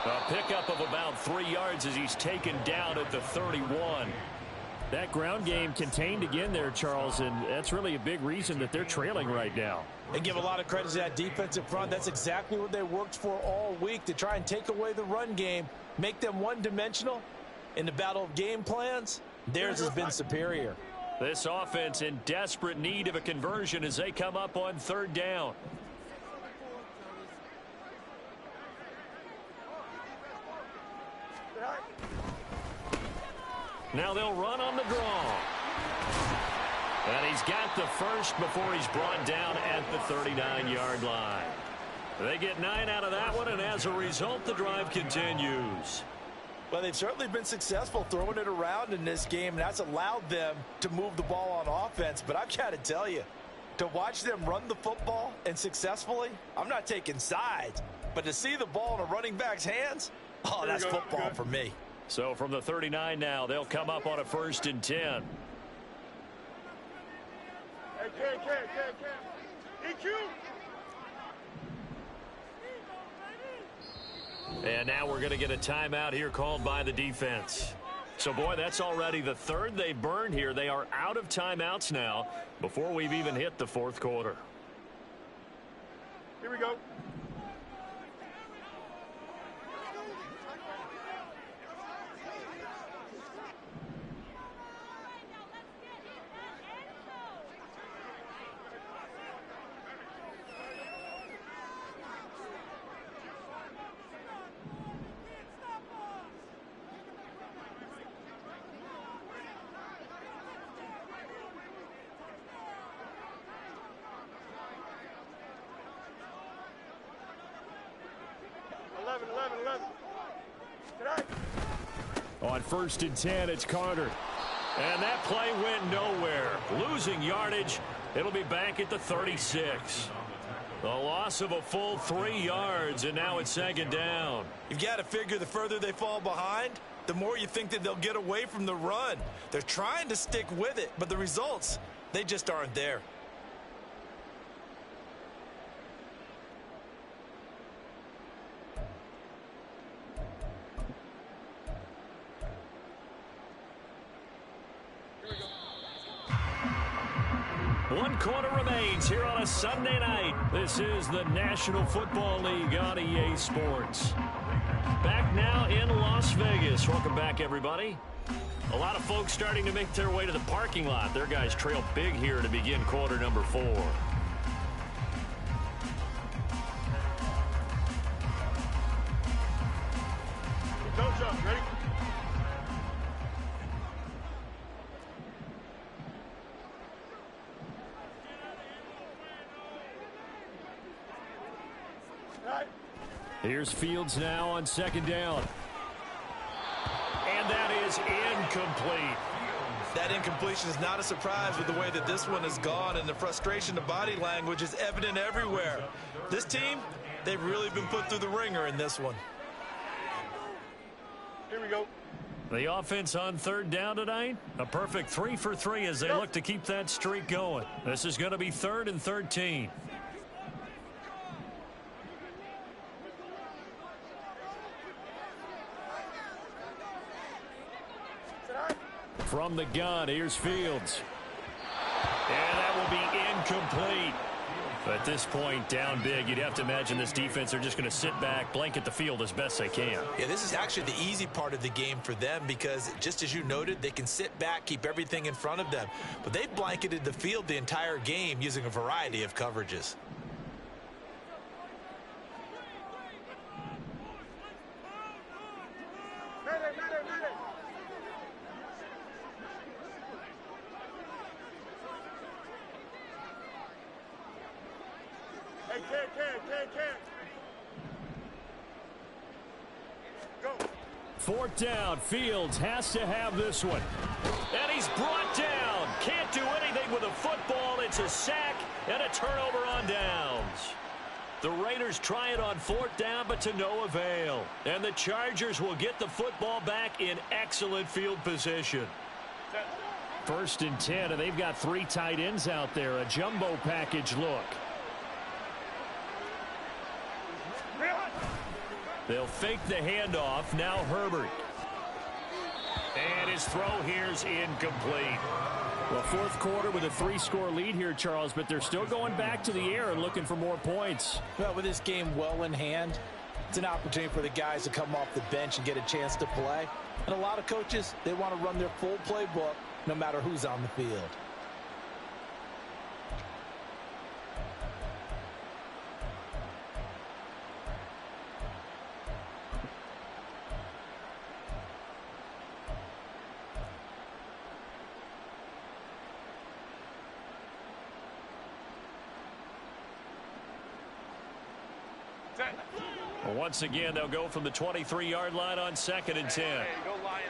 A pickup of about 3 yards as he's taken down at the 31. That ground game contained again there, Charles, and that's really a big reason that they're trailing right now. They give a lot of credit to that defensive front. That's exactly what they worked for all week, to try and take away the run game, make them one-dimensional. In the battle of game plans, theirs has been superior. This offense in desperate need of a conversion as they come up on 3rd down. Now they'll run on the draw. And he's got the first before he's brought down at the 39-yard line. They get 9 out of that one, and as a result, the drive continues. Well, they've certainly been successful throwing it around in this game, and that's allowed them to move the ball on offense. But I've got to tell you, to watch them run the football and successfully, I'm not taking sides, but to see the ball in a running back's hands, oh, that's football for me. So from the 39 now, they'll come up on a 1st and 10. Hey, Cam. EQ. And now we're going to get a timeout here called by the defense. So, boy, that's already the 3rd they burned here. They are out of timeouts now before we've even hit the 4th quarter. Here we go. On 1st and 10, it's Carter. And that play went nowhere. Losing yardage. It'll be back at the 36. The loss of a full 3 yards, and now it's 2nd down. You've got to figure the further they fall behind, the more you think that they'll get away from the run. They're trying to stick with it, but the results, they just aren't there. One quarter remains here on a Sunday night. This is the National Football League on EA Sports. Back now in Las Vegas. Welcome back, everybody. A lot of folks starting to make their way to the parking lot. Their guys trail big here to begin quarter number 4. Don't jump. Ready? Here's Fields now on 2nd down. And that is incomplete. That incompletion is not a surprise with the way that this one has gone, and the frustration, the body language is evident everywhere. This team, they've really been put through the ringer in this one. Here we go. The offense on third down tonight, a perfect 3 for 3 as they look to keep that streak going. This is going to be 3rd and 13. From the gun, here's Fields. And that will be incomplete. At this point, down big, you'd have to imagine this defense are just going to sit back, blanket the field as best they can. Yeah, this is actually the easy part of the game for them because, just as you noted, they can sit back, keep everything in front of them. But they've blanketed the field the entire game using a variety of coverages. Fourth down. Fields has to have this one. And he's brought down. Can't do anything with a football. It's a sack and a turnover on downs. The Raiders try it on 4th down, but to no avail. And the Chargers will get the football back in excellent field position. 1st and 10, and they've got 3 tight ends out there. A jumbo package look. They'll fake the handoff. Now Herbert. And his throw here's incomplete. Well, 4th quarter with a 3-score lead here, Charles, but they're still going back to the air and looking for more points. Well, with this game well in hand, it's an opportunity for the guys to come off the bench and get a chance to play. And a lot of coaches, they want to run their full playbook no matter who's on the field. Well, once again, they'll go from the 23-yard line on 2nd and 10. Hey, go line.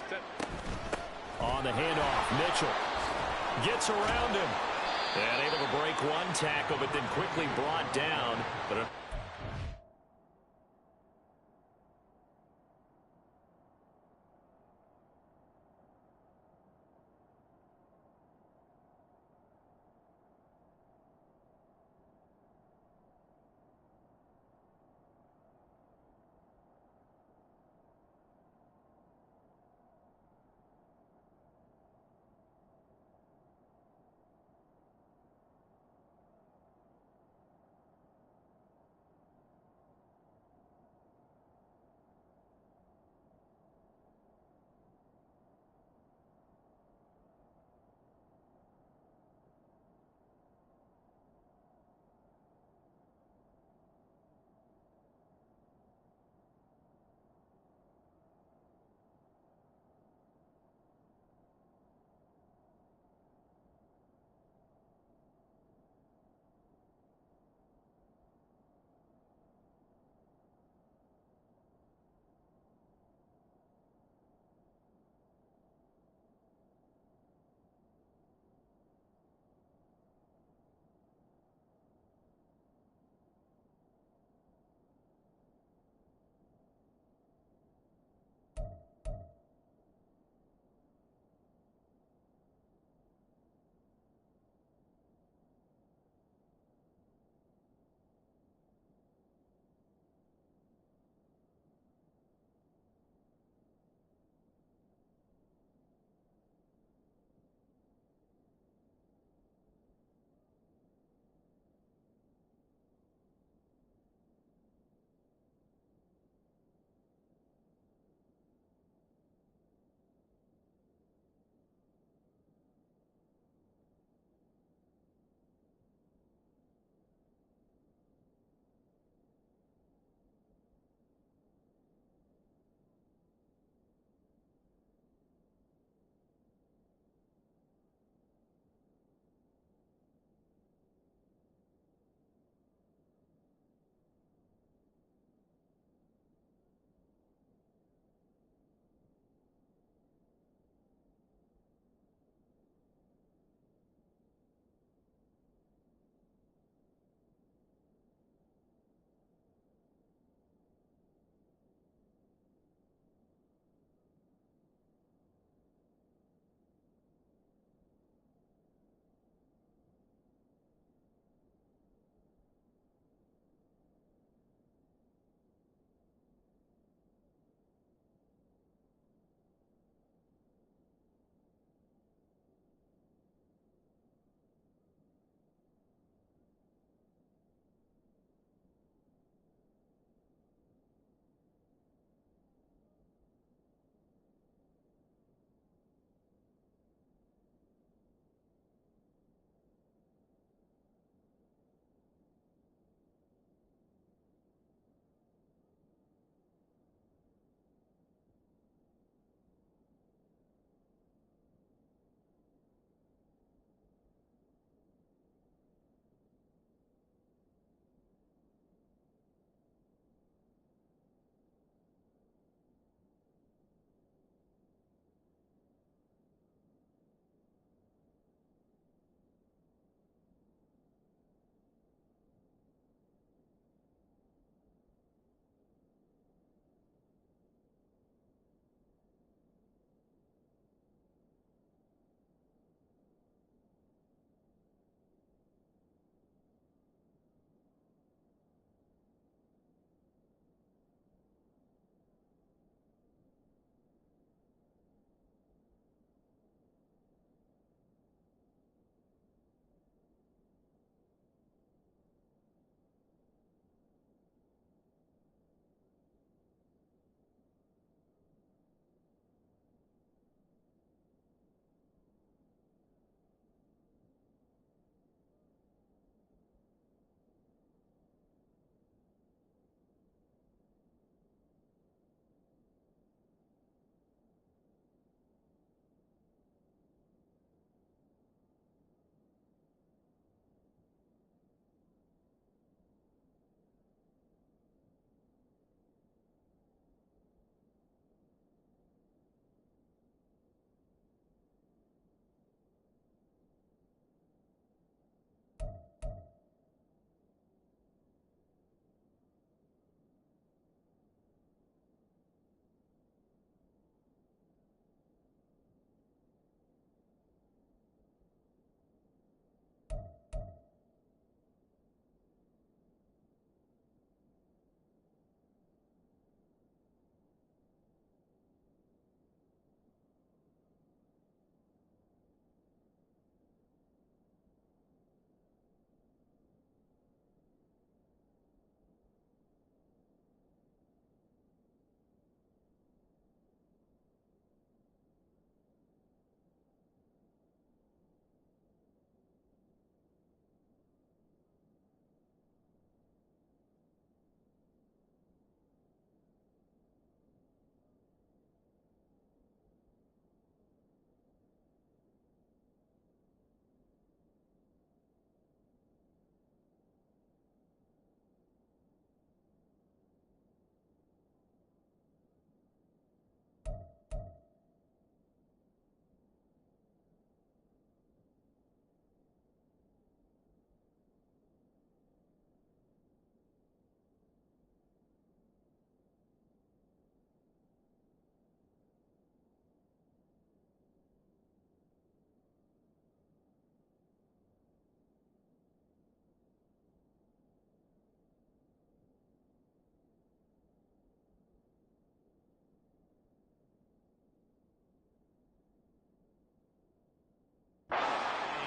Step. On the handoff, Mitchell. Gets around him. And able to break one tackle, but then quickly brought down. But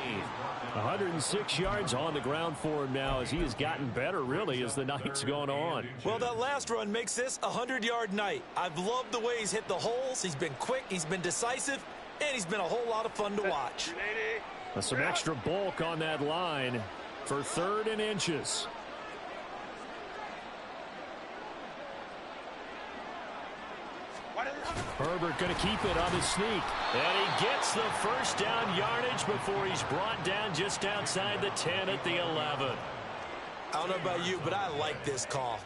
gain. 106 yards on the ground for him now as he has gotten better, really, as the night's gone on. Well, that last run makes this a 100-yard night. I've loved the way he's hit the holes. He's been quick, he's been decisive, and he's been a whole lot of fun to watch. Some extra bulk on that line for 3rd and inches. Herbert going to keep it on the sneak. And he gets the first down yardage before he's brought down just outside the 10 at the 11. I don't know about you, but I like this call.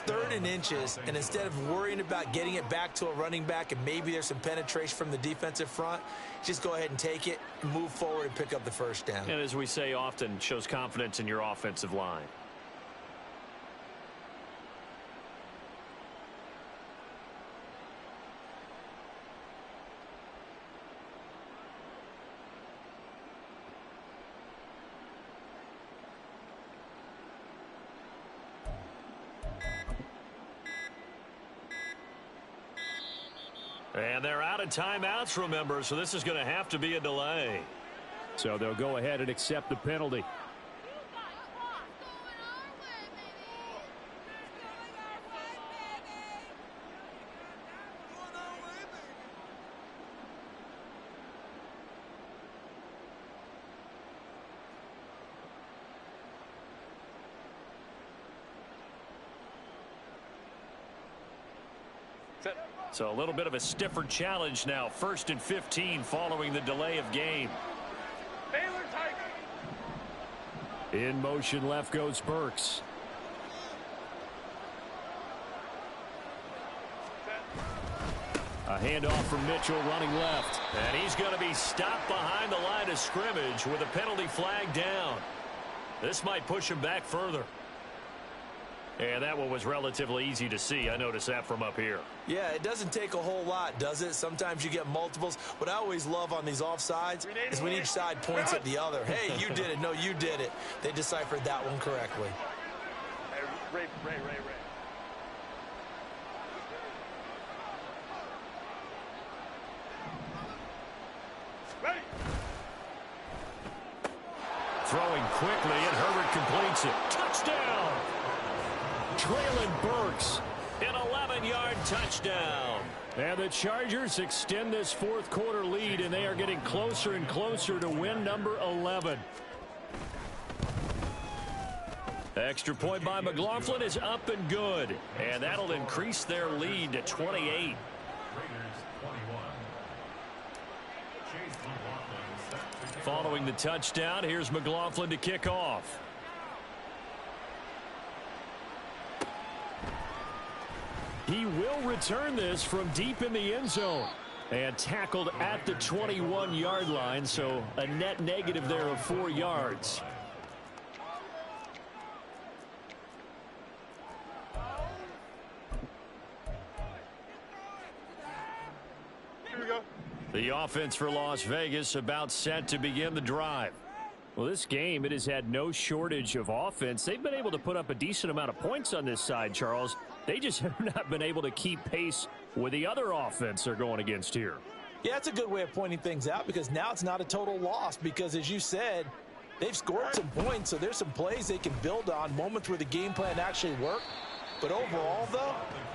3rd and inches, and instead of worrying about getting it back to a running back and maybe there's some penetration from the defensive front, just go ahead and take it, move forward, and pick up the first down. And as we say often, shows confidence in your offensive line. And they're out of timeouts, remember, so this is going to have to be a delay. So they'll go ahead and accept the penalty. So a little bit of a stiffer challenge now. 1st and 15 following the delay of game. In motion left goes Burks. A handoff from Mitchell running left. And he's going to be stopped behind the line of scrimmage with a penalty flag down. This might push him back further. And that one was relatively easy to see. I noticed that from up here. Yeah, it doesn't take a whole lot, does it? Sometimes you get multiples. What I always love on these offsides is when each side points at the other. Hey, you did it. No, you did it. They deciphered that one correctly. Ray. Ready. Throwing quickly, and Herbert completes it. Touchdown! Traylon Burks, an 11-yard touchdown. And the Chargers extend this 4th quarter lead, and they are getting closer and closer to win number 11. Extra point by McLaughlin is up and good, and that'll increase their lead to 28. Raiders 21. Chase McLaughlin set to kick Following the touchdown, here's McLaughlin to kick off. He will return this from deep in the end zone. And tackled at the 21-yard line, so a net negative there of 4 yards. Here we go. The offense for Las Vegas about set to begin the drive. Well, this game, it has had no shortage of offense. They've been able to put up a decent amount of points on this side, Charles. They just have not been able to keep pace with the other offense they're going against here. Yeah, that's a good way of pointing things out because now it's not a total loss because, as you said, they've scored some points, so there's some plays they can build on, moments where the game plan actually worked. But overall, though,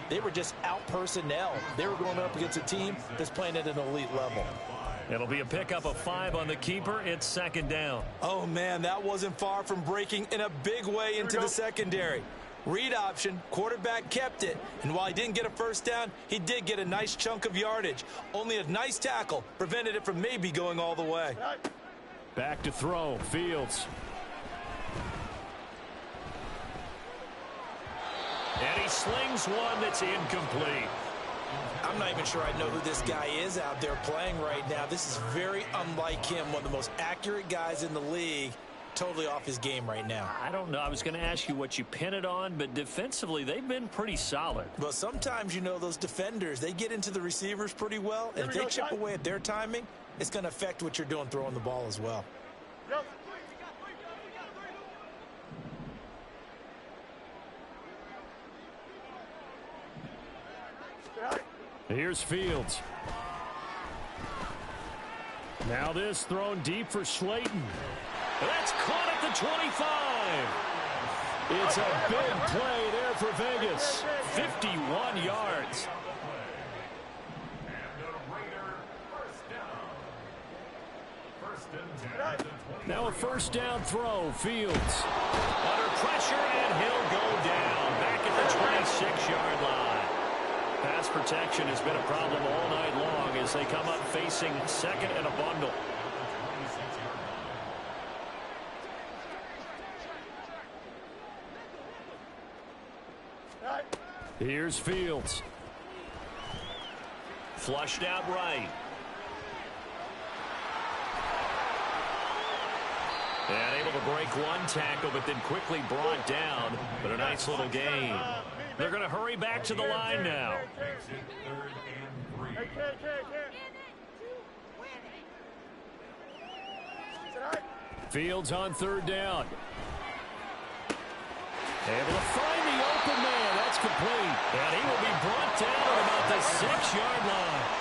they were just out-personnel. They were going up against a team that's playing at an elite level. It'll be a pickup of 5 on the keeper. It's 2nd down. Oh, man, that wasn't far from breaking in a big way into the secondary. Read option, quarterback kept it, and while he didn't get a first down, he did get a nice chunk of yardage. Only a nice tackle prevented it from maybe going all the way. Back to throw, Fields. And he slings one that's incomplete. I'm not even sure I know who this guy is out there playing right now. This is very unlike him, one of the most accurate guys in the league. Totally off his game right now. I don't know. I was going to ask you what you pin it on, but defensively, they've been pretty solid. Well, sometimes, you know, those defenders, they get into the receivers pretty well. And if they chip away at their timing, it's going to affect what you're doing throwing the ball as well. Yep. Here's Fields. Now this thrown deep for Slayton. That's caught at the 25. It's a big play there for Vegas. 51 yards. Now a first down throw. Fields under pressure, and he'll go down back at the 26-yard line. Pass protection has been a problem all night long as they come up facing second and a bundle. Here's Fields. Flushed out right. And able to break one tackle, but then quickly brought down. But a nice little gain. They're going to hurry back to the line now. Fields on third down. Able to find the open man. That's complete. And he will be brought down at about the 6-yard line.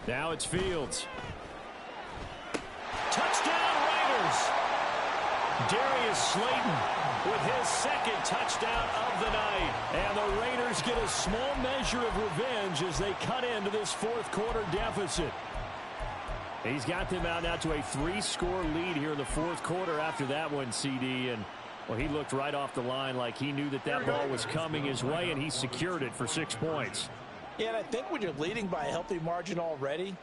Now it's Fields. Touchdown Raiders. Darius Slayton with his second touchdown of the night. And the Raiders get a small measure of revenge as they cut into this fourth quarter deficit. He's got them out now to a 3-score lead here in the fourth quarter after that one, CD. And, well, he looked right off the line like he knew that that ball was coming his way, and he secured it for 6 points. Yeah, and I think when you're leading by a healthy margin already,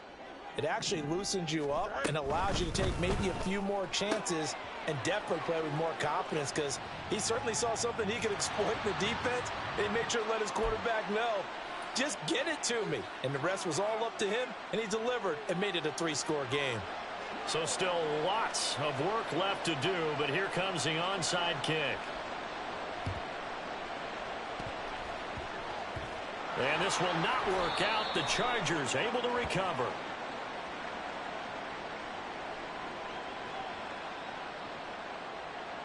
it actually loosens you up and allows you to take maybe a few more chances and definitely play with more confidence, because he certainly saw something he could exploit in the defense, and he made sure to let his quarterback know, just get it to me. And the rest was all up to him, and he delivered and made it a 3-score game. So still lots of work left to do, but here comes the onside kick. And this will not work out. The Chargers able to recover.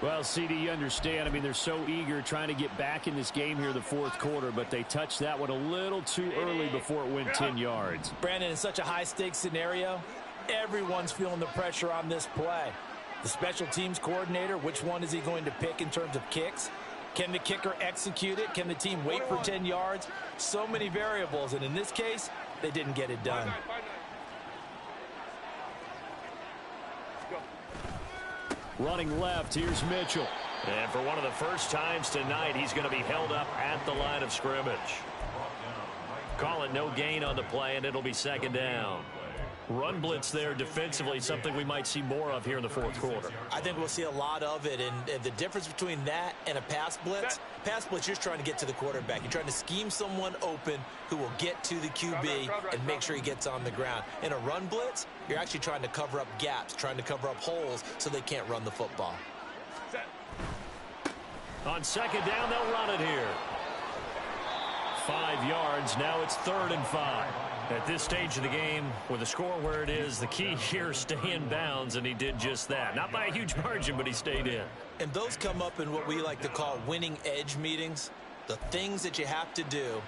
Well, CD, you understand. I mean, they're so eager trying to get back in this game here in the fourth quarter, but they touched that one a little too early before it went 10 yards. Brandon, in such a high-stakes scenario, everyone's feeling the pressure on this play. The special teams coordinator, which one is he going to pick in terms of kicks? Can the kicker execute it? Can the team wait for 10 yards? So many variables, and in this case, they didn't get it done. Running left, here's Mitchell. And for one of the first times tonight, he's going to be held up at the line of scrimmage. Call it no gain on the play, and it'll be second down. Run blitz there defensively, something we might see more of here in the fourth quarter. I think we'll see a lot of it, and the difference between that and a pass blitz, you're just trying to get to the quarterback. You're trying to scheme someone open who will get to the QB and make sure he gets on the ground. In a run blitz, you're actually trying to cover up gaps, trying to cover up holes so they can't run the football. On second down, they'll run it here. 5 yards, now it's 3rd and 5. At this stage of the game, with the score where it is, the key here is stay in bounds, and he did just that. Not by a huge margin, but he stayed in. And those come up in what we like to call winning edge meetings. The things that you have to do,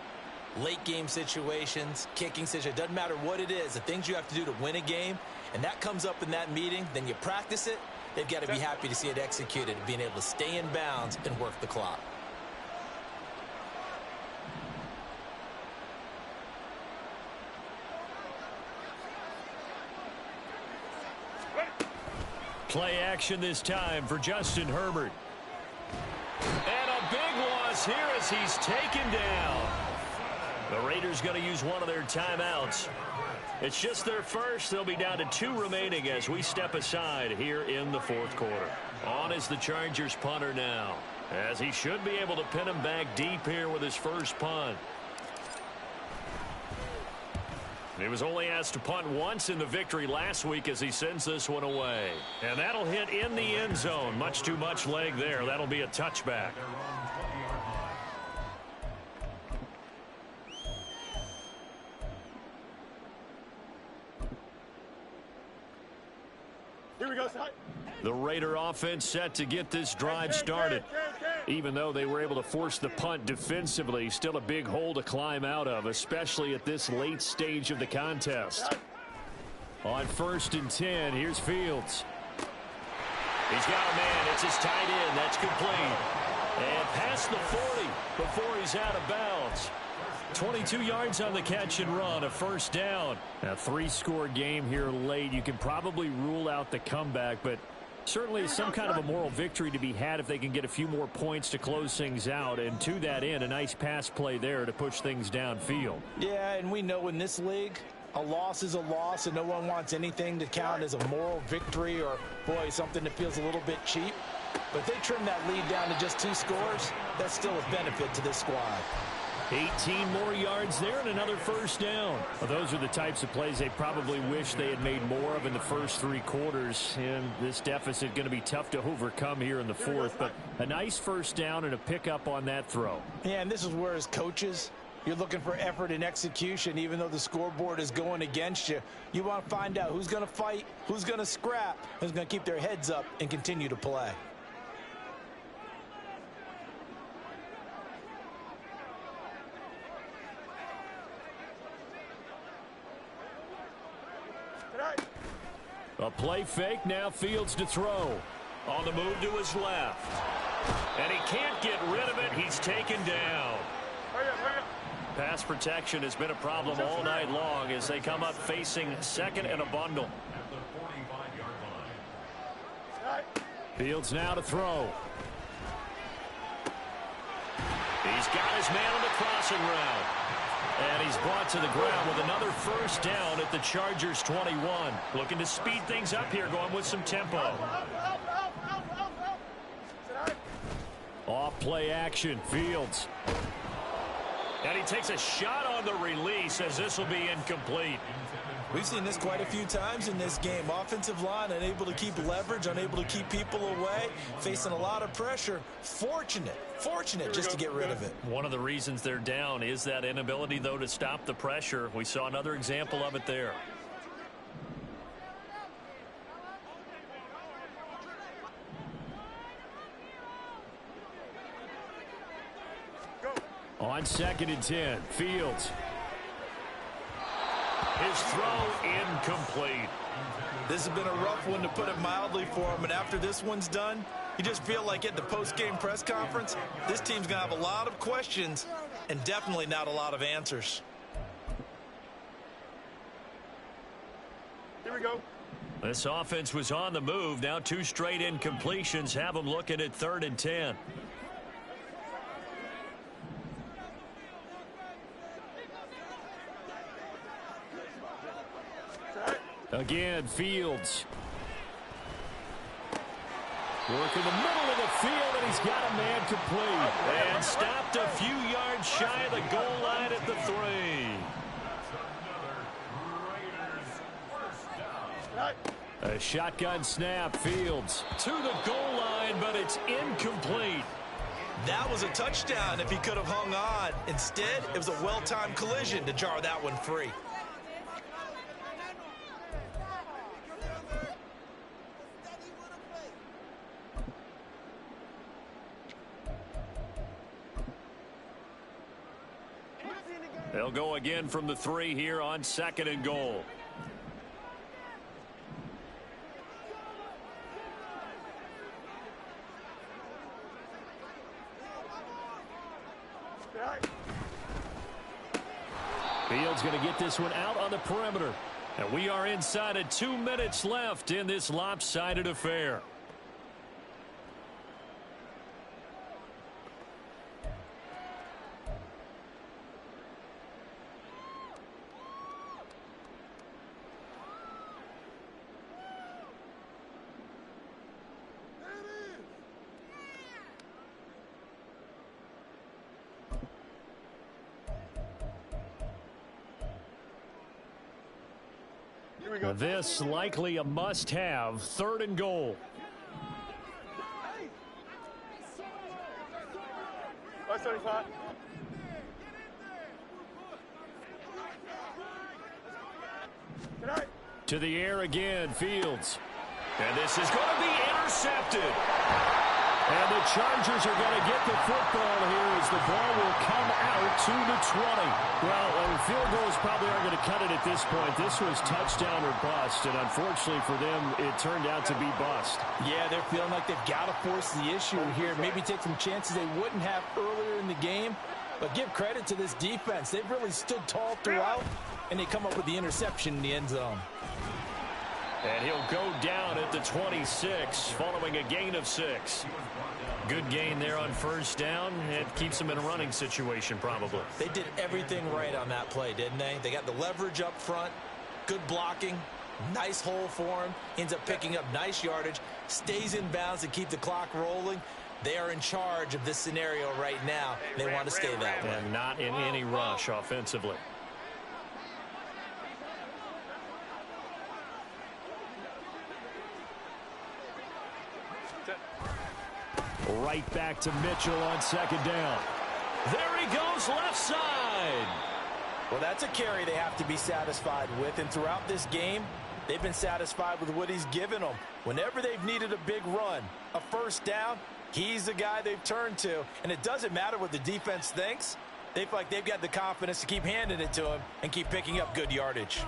late game situations, kicking situations, doesn't matter what it is, the things you have to do to win a game, and that comes up in that meeting, then you practice it, they've got to be happy to see it executed, being able to stay in bounds and work the clock. Play action this time for Justin Herbert. And a big loss here as he's taken down. The Raiders going to use one of their timeouts. It's just their first. They'll be down to 2 remaining as we step aside here in the fourth quarter. On is the Chargers punter now, as he should be able to pin him back deep here with his first punt. He was only asked to punt once in the victory last week as he sends this one away. And that'll hit in the end zone. Much too much leg there. That'll be a touchback. Here we go, side. The Raider offense set to get this drive started. Even though they were able to force the punt defensively, still a big hole to climb out of, especially at this late stage of the contest. On 1st and 10, here's Fields. He's got a man. It's his tight end. That's complete. And past the 40 before he's out of bounds. 22 yards on the catch and run, a first down. A 3-score game here late. You can probably rule out the comeback, but certainly some kind of a moral victory to be had if they can get a few more points to close things out. And to that end, a nice pass play there to push things downfield. Yeah, and we know in this league, a loss is a loss, and no one wants anything to count as a moral victory or, boy, something that feels a little bit cheap. But if they trim that lead down to just 2 scores, that's still a benefit to this squad. 18 more yards there and another first down. Well, those are the types of plays they probably wish they had made more of in the first 3 quarters. And this deficit going to be tough to overcome here in the 4th. But a nice first down and a pickup on that throw. Yeah, and this is where as coaches, you're looking for effort and execution. Even though the scoreboard is going against you, you want to find out who's going to fight, who's going to scrap, who's going to keep their heads up and continue to play. A play fake, now Fields to throw. On the move to his left. And he can't get rid of it. He's taken down. Pass protection has been a problem all night long as they come up facing 2nd and a bundle. At the 45-yard line. Fields now to throw. He's got his man on the crossing route. And he's brought to the ground with another first down at the Chargers 21. Looking to speed things up here, going with some tempo. Off play action, Fields. And he takes a shot on the release as this will be incomplete. We've seen this quite a few times in this game. Offensive line unable to keep leverage, unable to keep people away, facing a lot of pressure. Fortunate just to get rid of it. One of the reasons they're down is that inability, though, to stop the pressure. We saw another example of it there. On 2nd and 10, Fields. His throw incomplete. This has been a rough one, to put it mildly, for him. And after this one's done, you just feel like at the post-game press conference, this team's going to have a lot of questions and definitely not a lot of answers. Here we go. This offense was on the move. Now 2 straight incompletions have them looking at 3rd and 10. Again, Fields. Working the middle of the field, and he's got a man complete. And stopped a few yards shy of the goal line at the 3. A shotgun snap, Fields. To the goal line, but it's incomplete. That was a touchdown if he could have hung on. Instead, it was a well-timed collision to jar that one free. They'll go again from the 3 here on 2nd and goal. Fields going to get this one out on the perimeter. And we are inside of 2 minutes left in this lopsided affair. This likely a must-have. 3rd and goal. $5.75. To the air again, Fields. And this is going to be intercepted. And the Chargers are going to get the football here as the ball will come out to the 20. Well, field goals probably aren't going to cut it at this point. This was touchdown or bust, and unfortunately for them, it turned out to be bust. Yeah, they're feeling like they've got to force the issue here. Maybe take some chances they wouldn't have earlier in the game. But give credit to this defense. They've really stood tall throughout, and they come up with the interception in the end zone. And he'll go down at the 26 following a gain of 6. Good gain there on first down. It keeps him in a running situation probably. They did everything right on that play, didn't they? They got the leverage up front, good blocking, nice hole for him, ends up picking up nice yardage, stays in bounds to keep the clock rolling. They are in charge of this scenario right now. They want to stay that way. And not in any rush offensively. Right back to Mitchell on second down. There he goes, left side. Well, that's a carry they have to be satisfied with. And throughout this game, they've been satisfied with what he's given them. Whenever they've needed a big run, a first down, he's the guy they've turned to. And it doesn't matter what the defense thinks. They feel like they've got the confidence to keep handing it to him and keep picking up good yardage.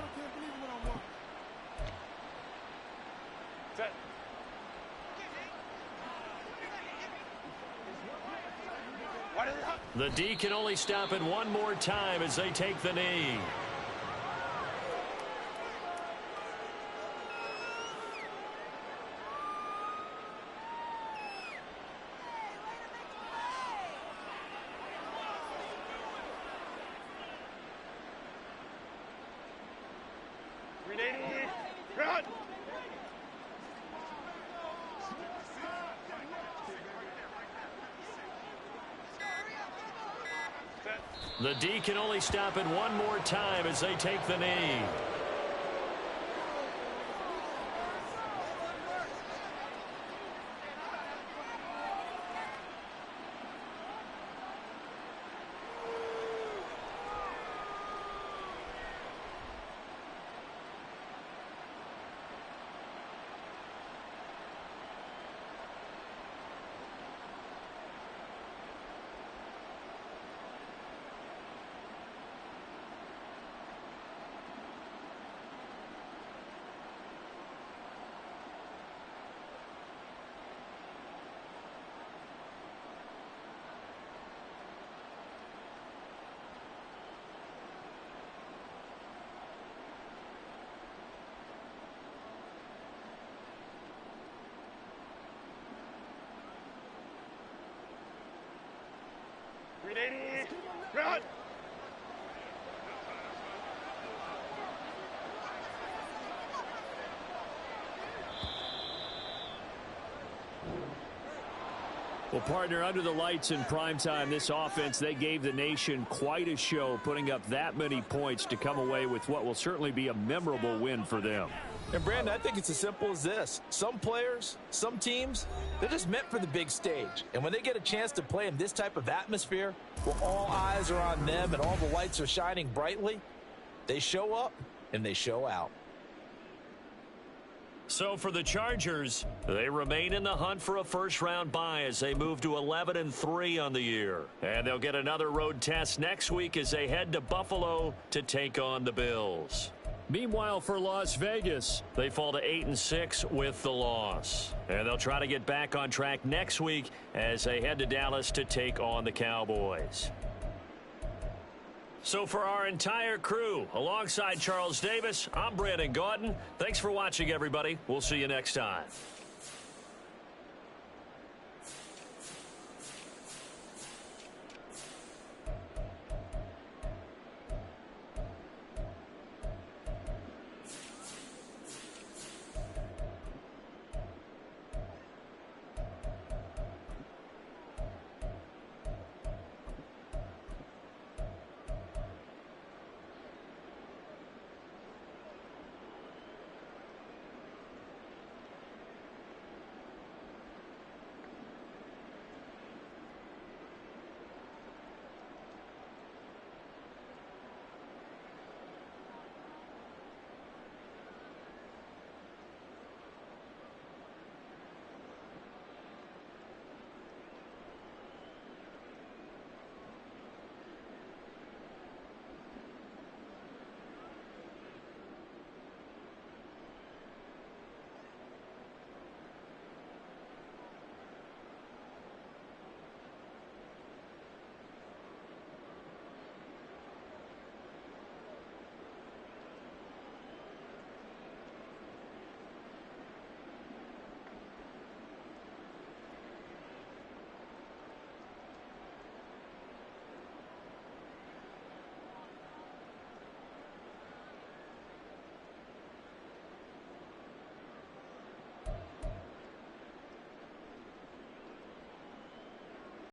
The D can only stop it one more time as they take the knee. Run! The D can only stop it one more time as they take the knee. Run! Well, partner, under the lights in primetime, this offense, they gave the nation quite a show, putting up that many points to come away with what will certainly be a memorable win for them. And, Brandon, I think it's as simple as this. Some players, some teams, they're just meant for the big stage. And when they get a chance to play in this type of atmosphere, where all eyes are on them and all the lights are shining brightly, they show up and they show out. So for the Chargers, they remain in the hunt for a first-round bye as they move to 11-3 on the year. And they'll get another road test next week as they head to Buffalo to take on the Bills. Meanwhile, for Las Vegas, they fall to 8-6 with the loss. And they'll try to get back on track next week as they head to Dallas to take on the Cowboys. So for our entire crew, alongside Charles Davis, I'm Brandon Gautin. Thanks for watching, everybody. We'll see you next time.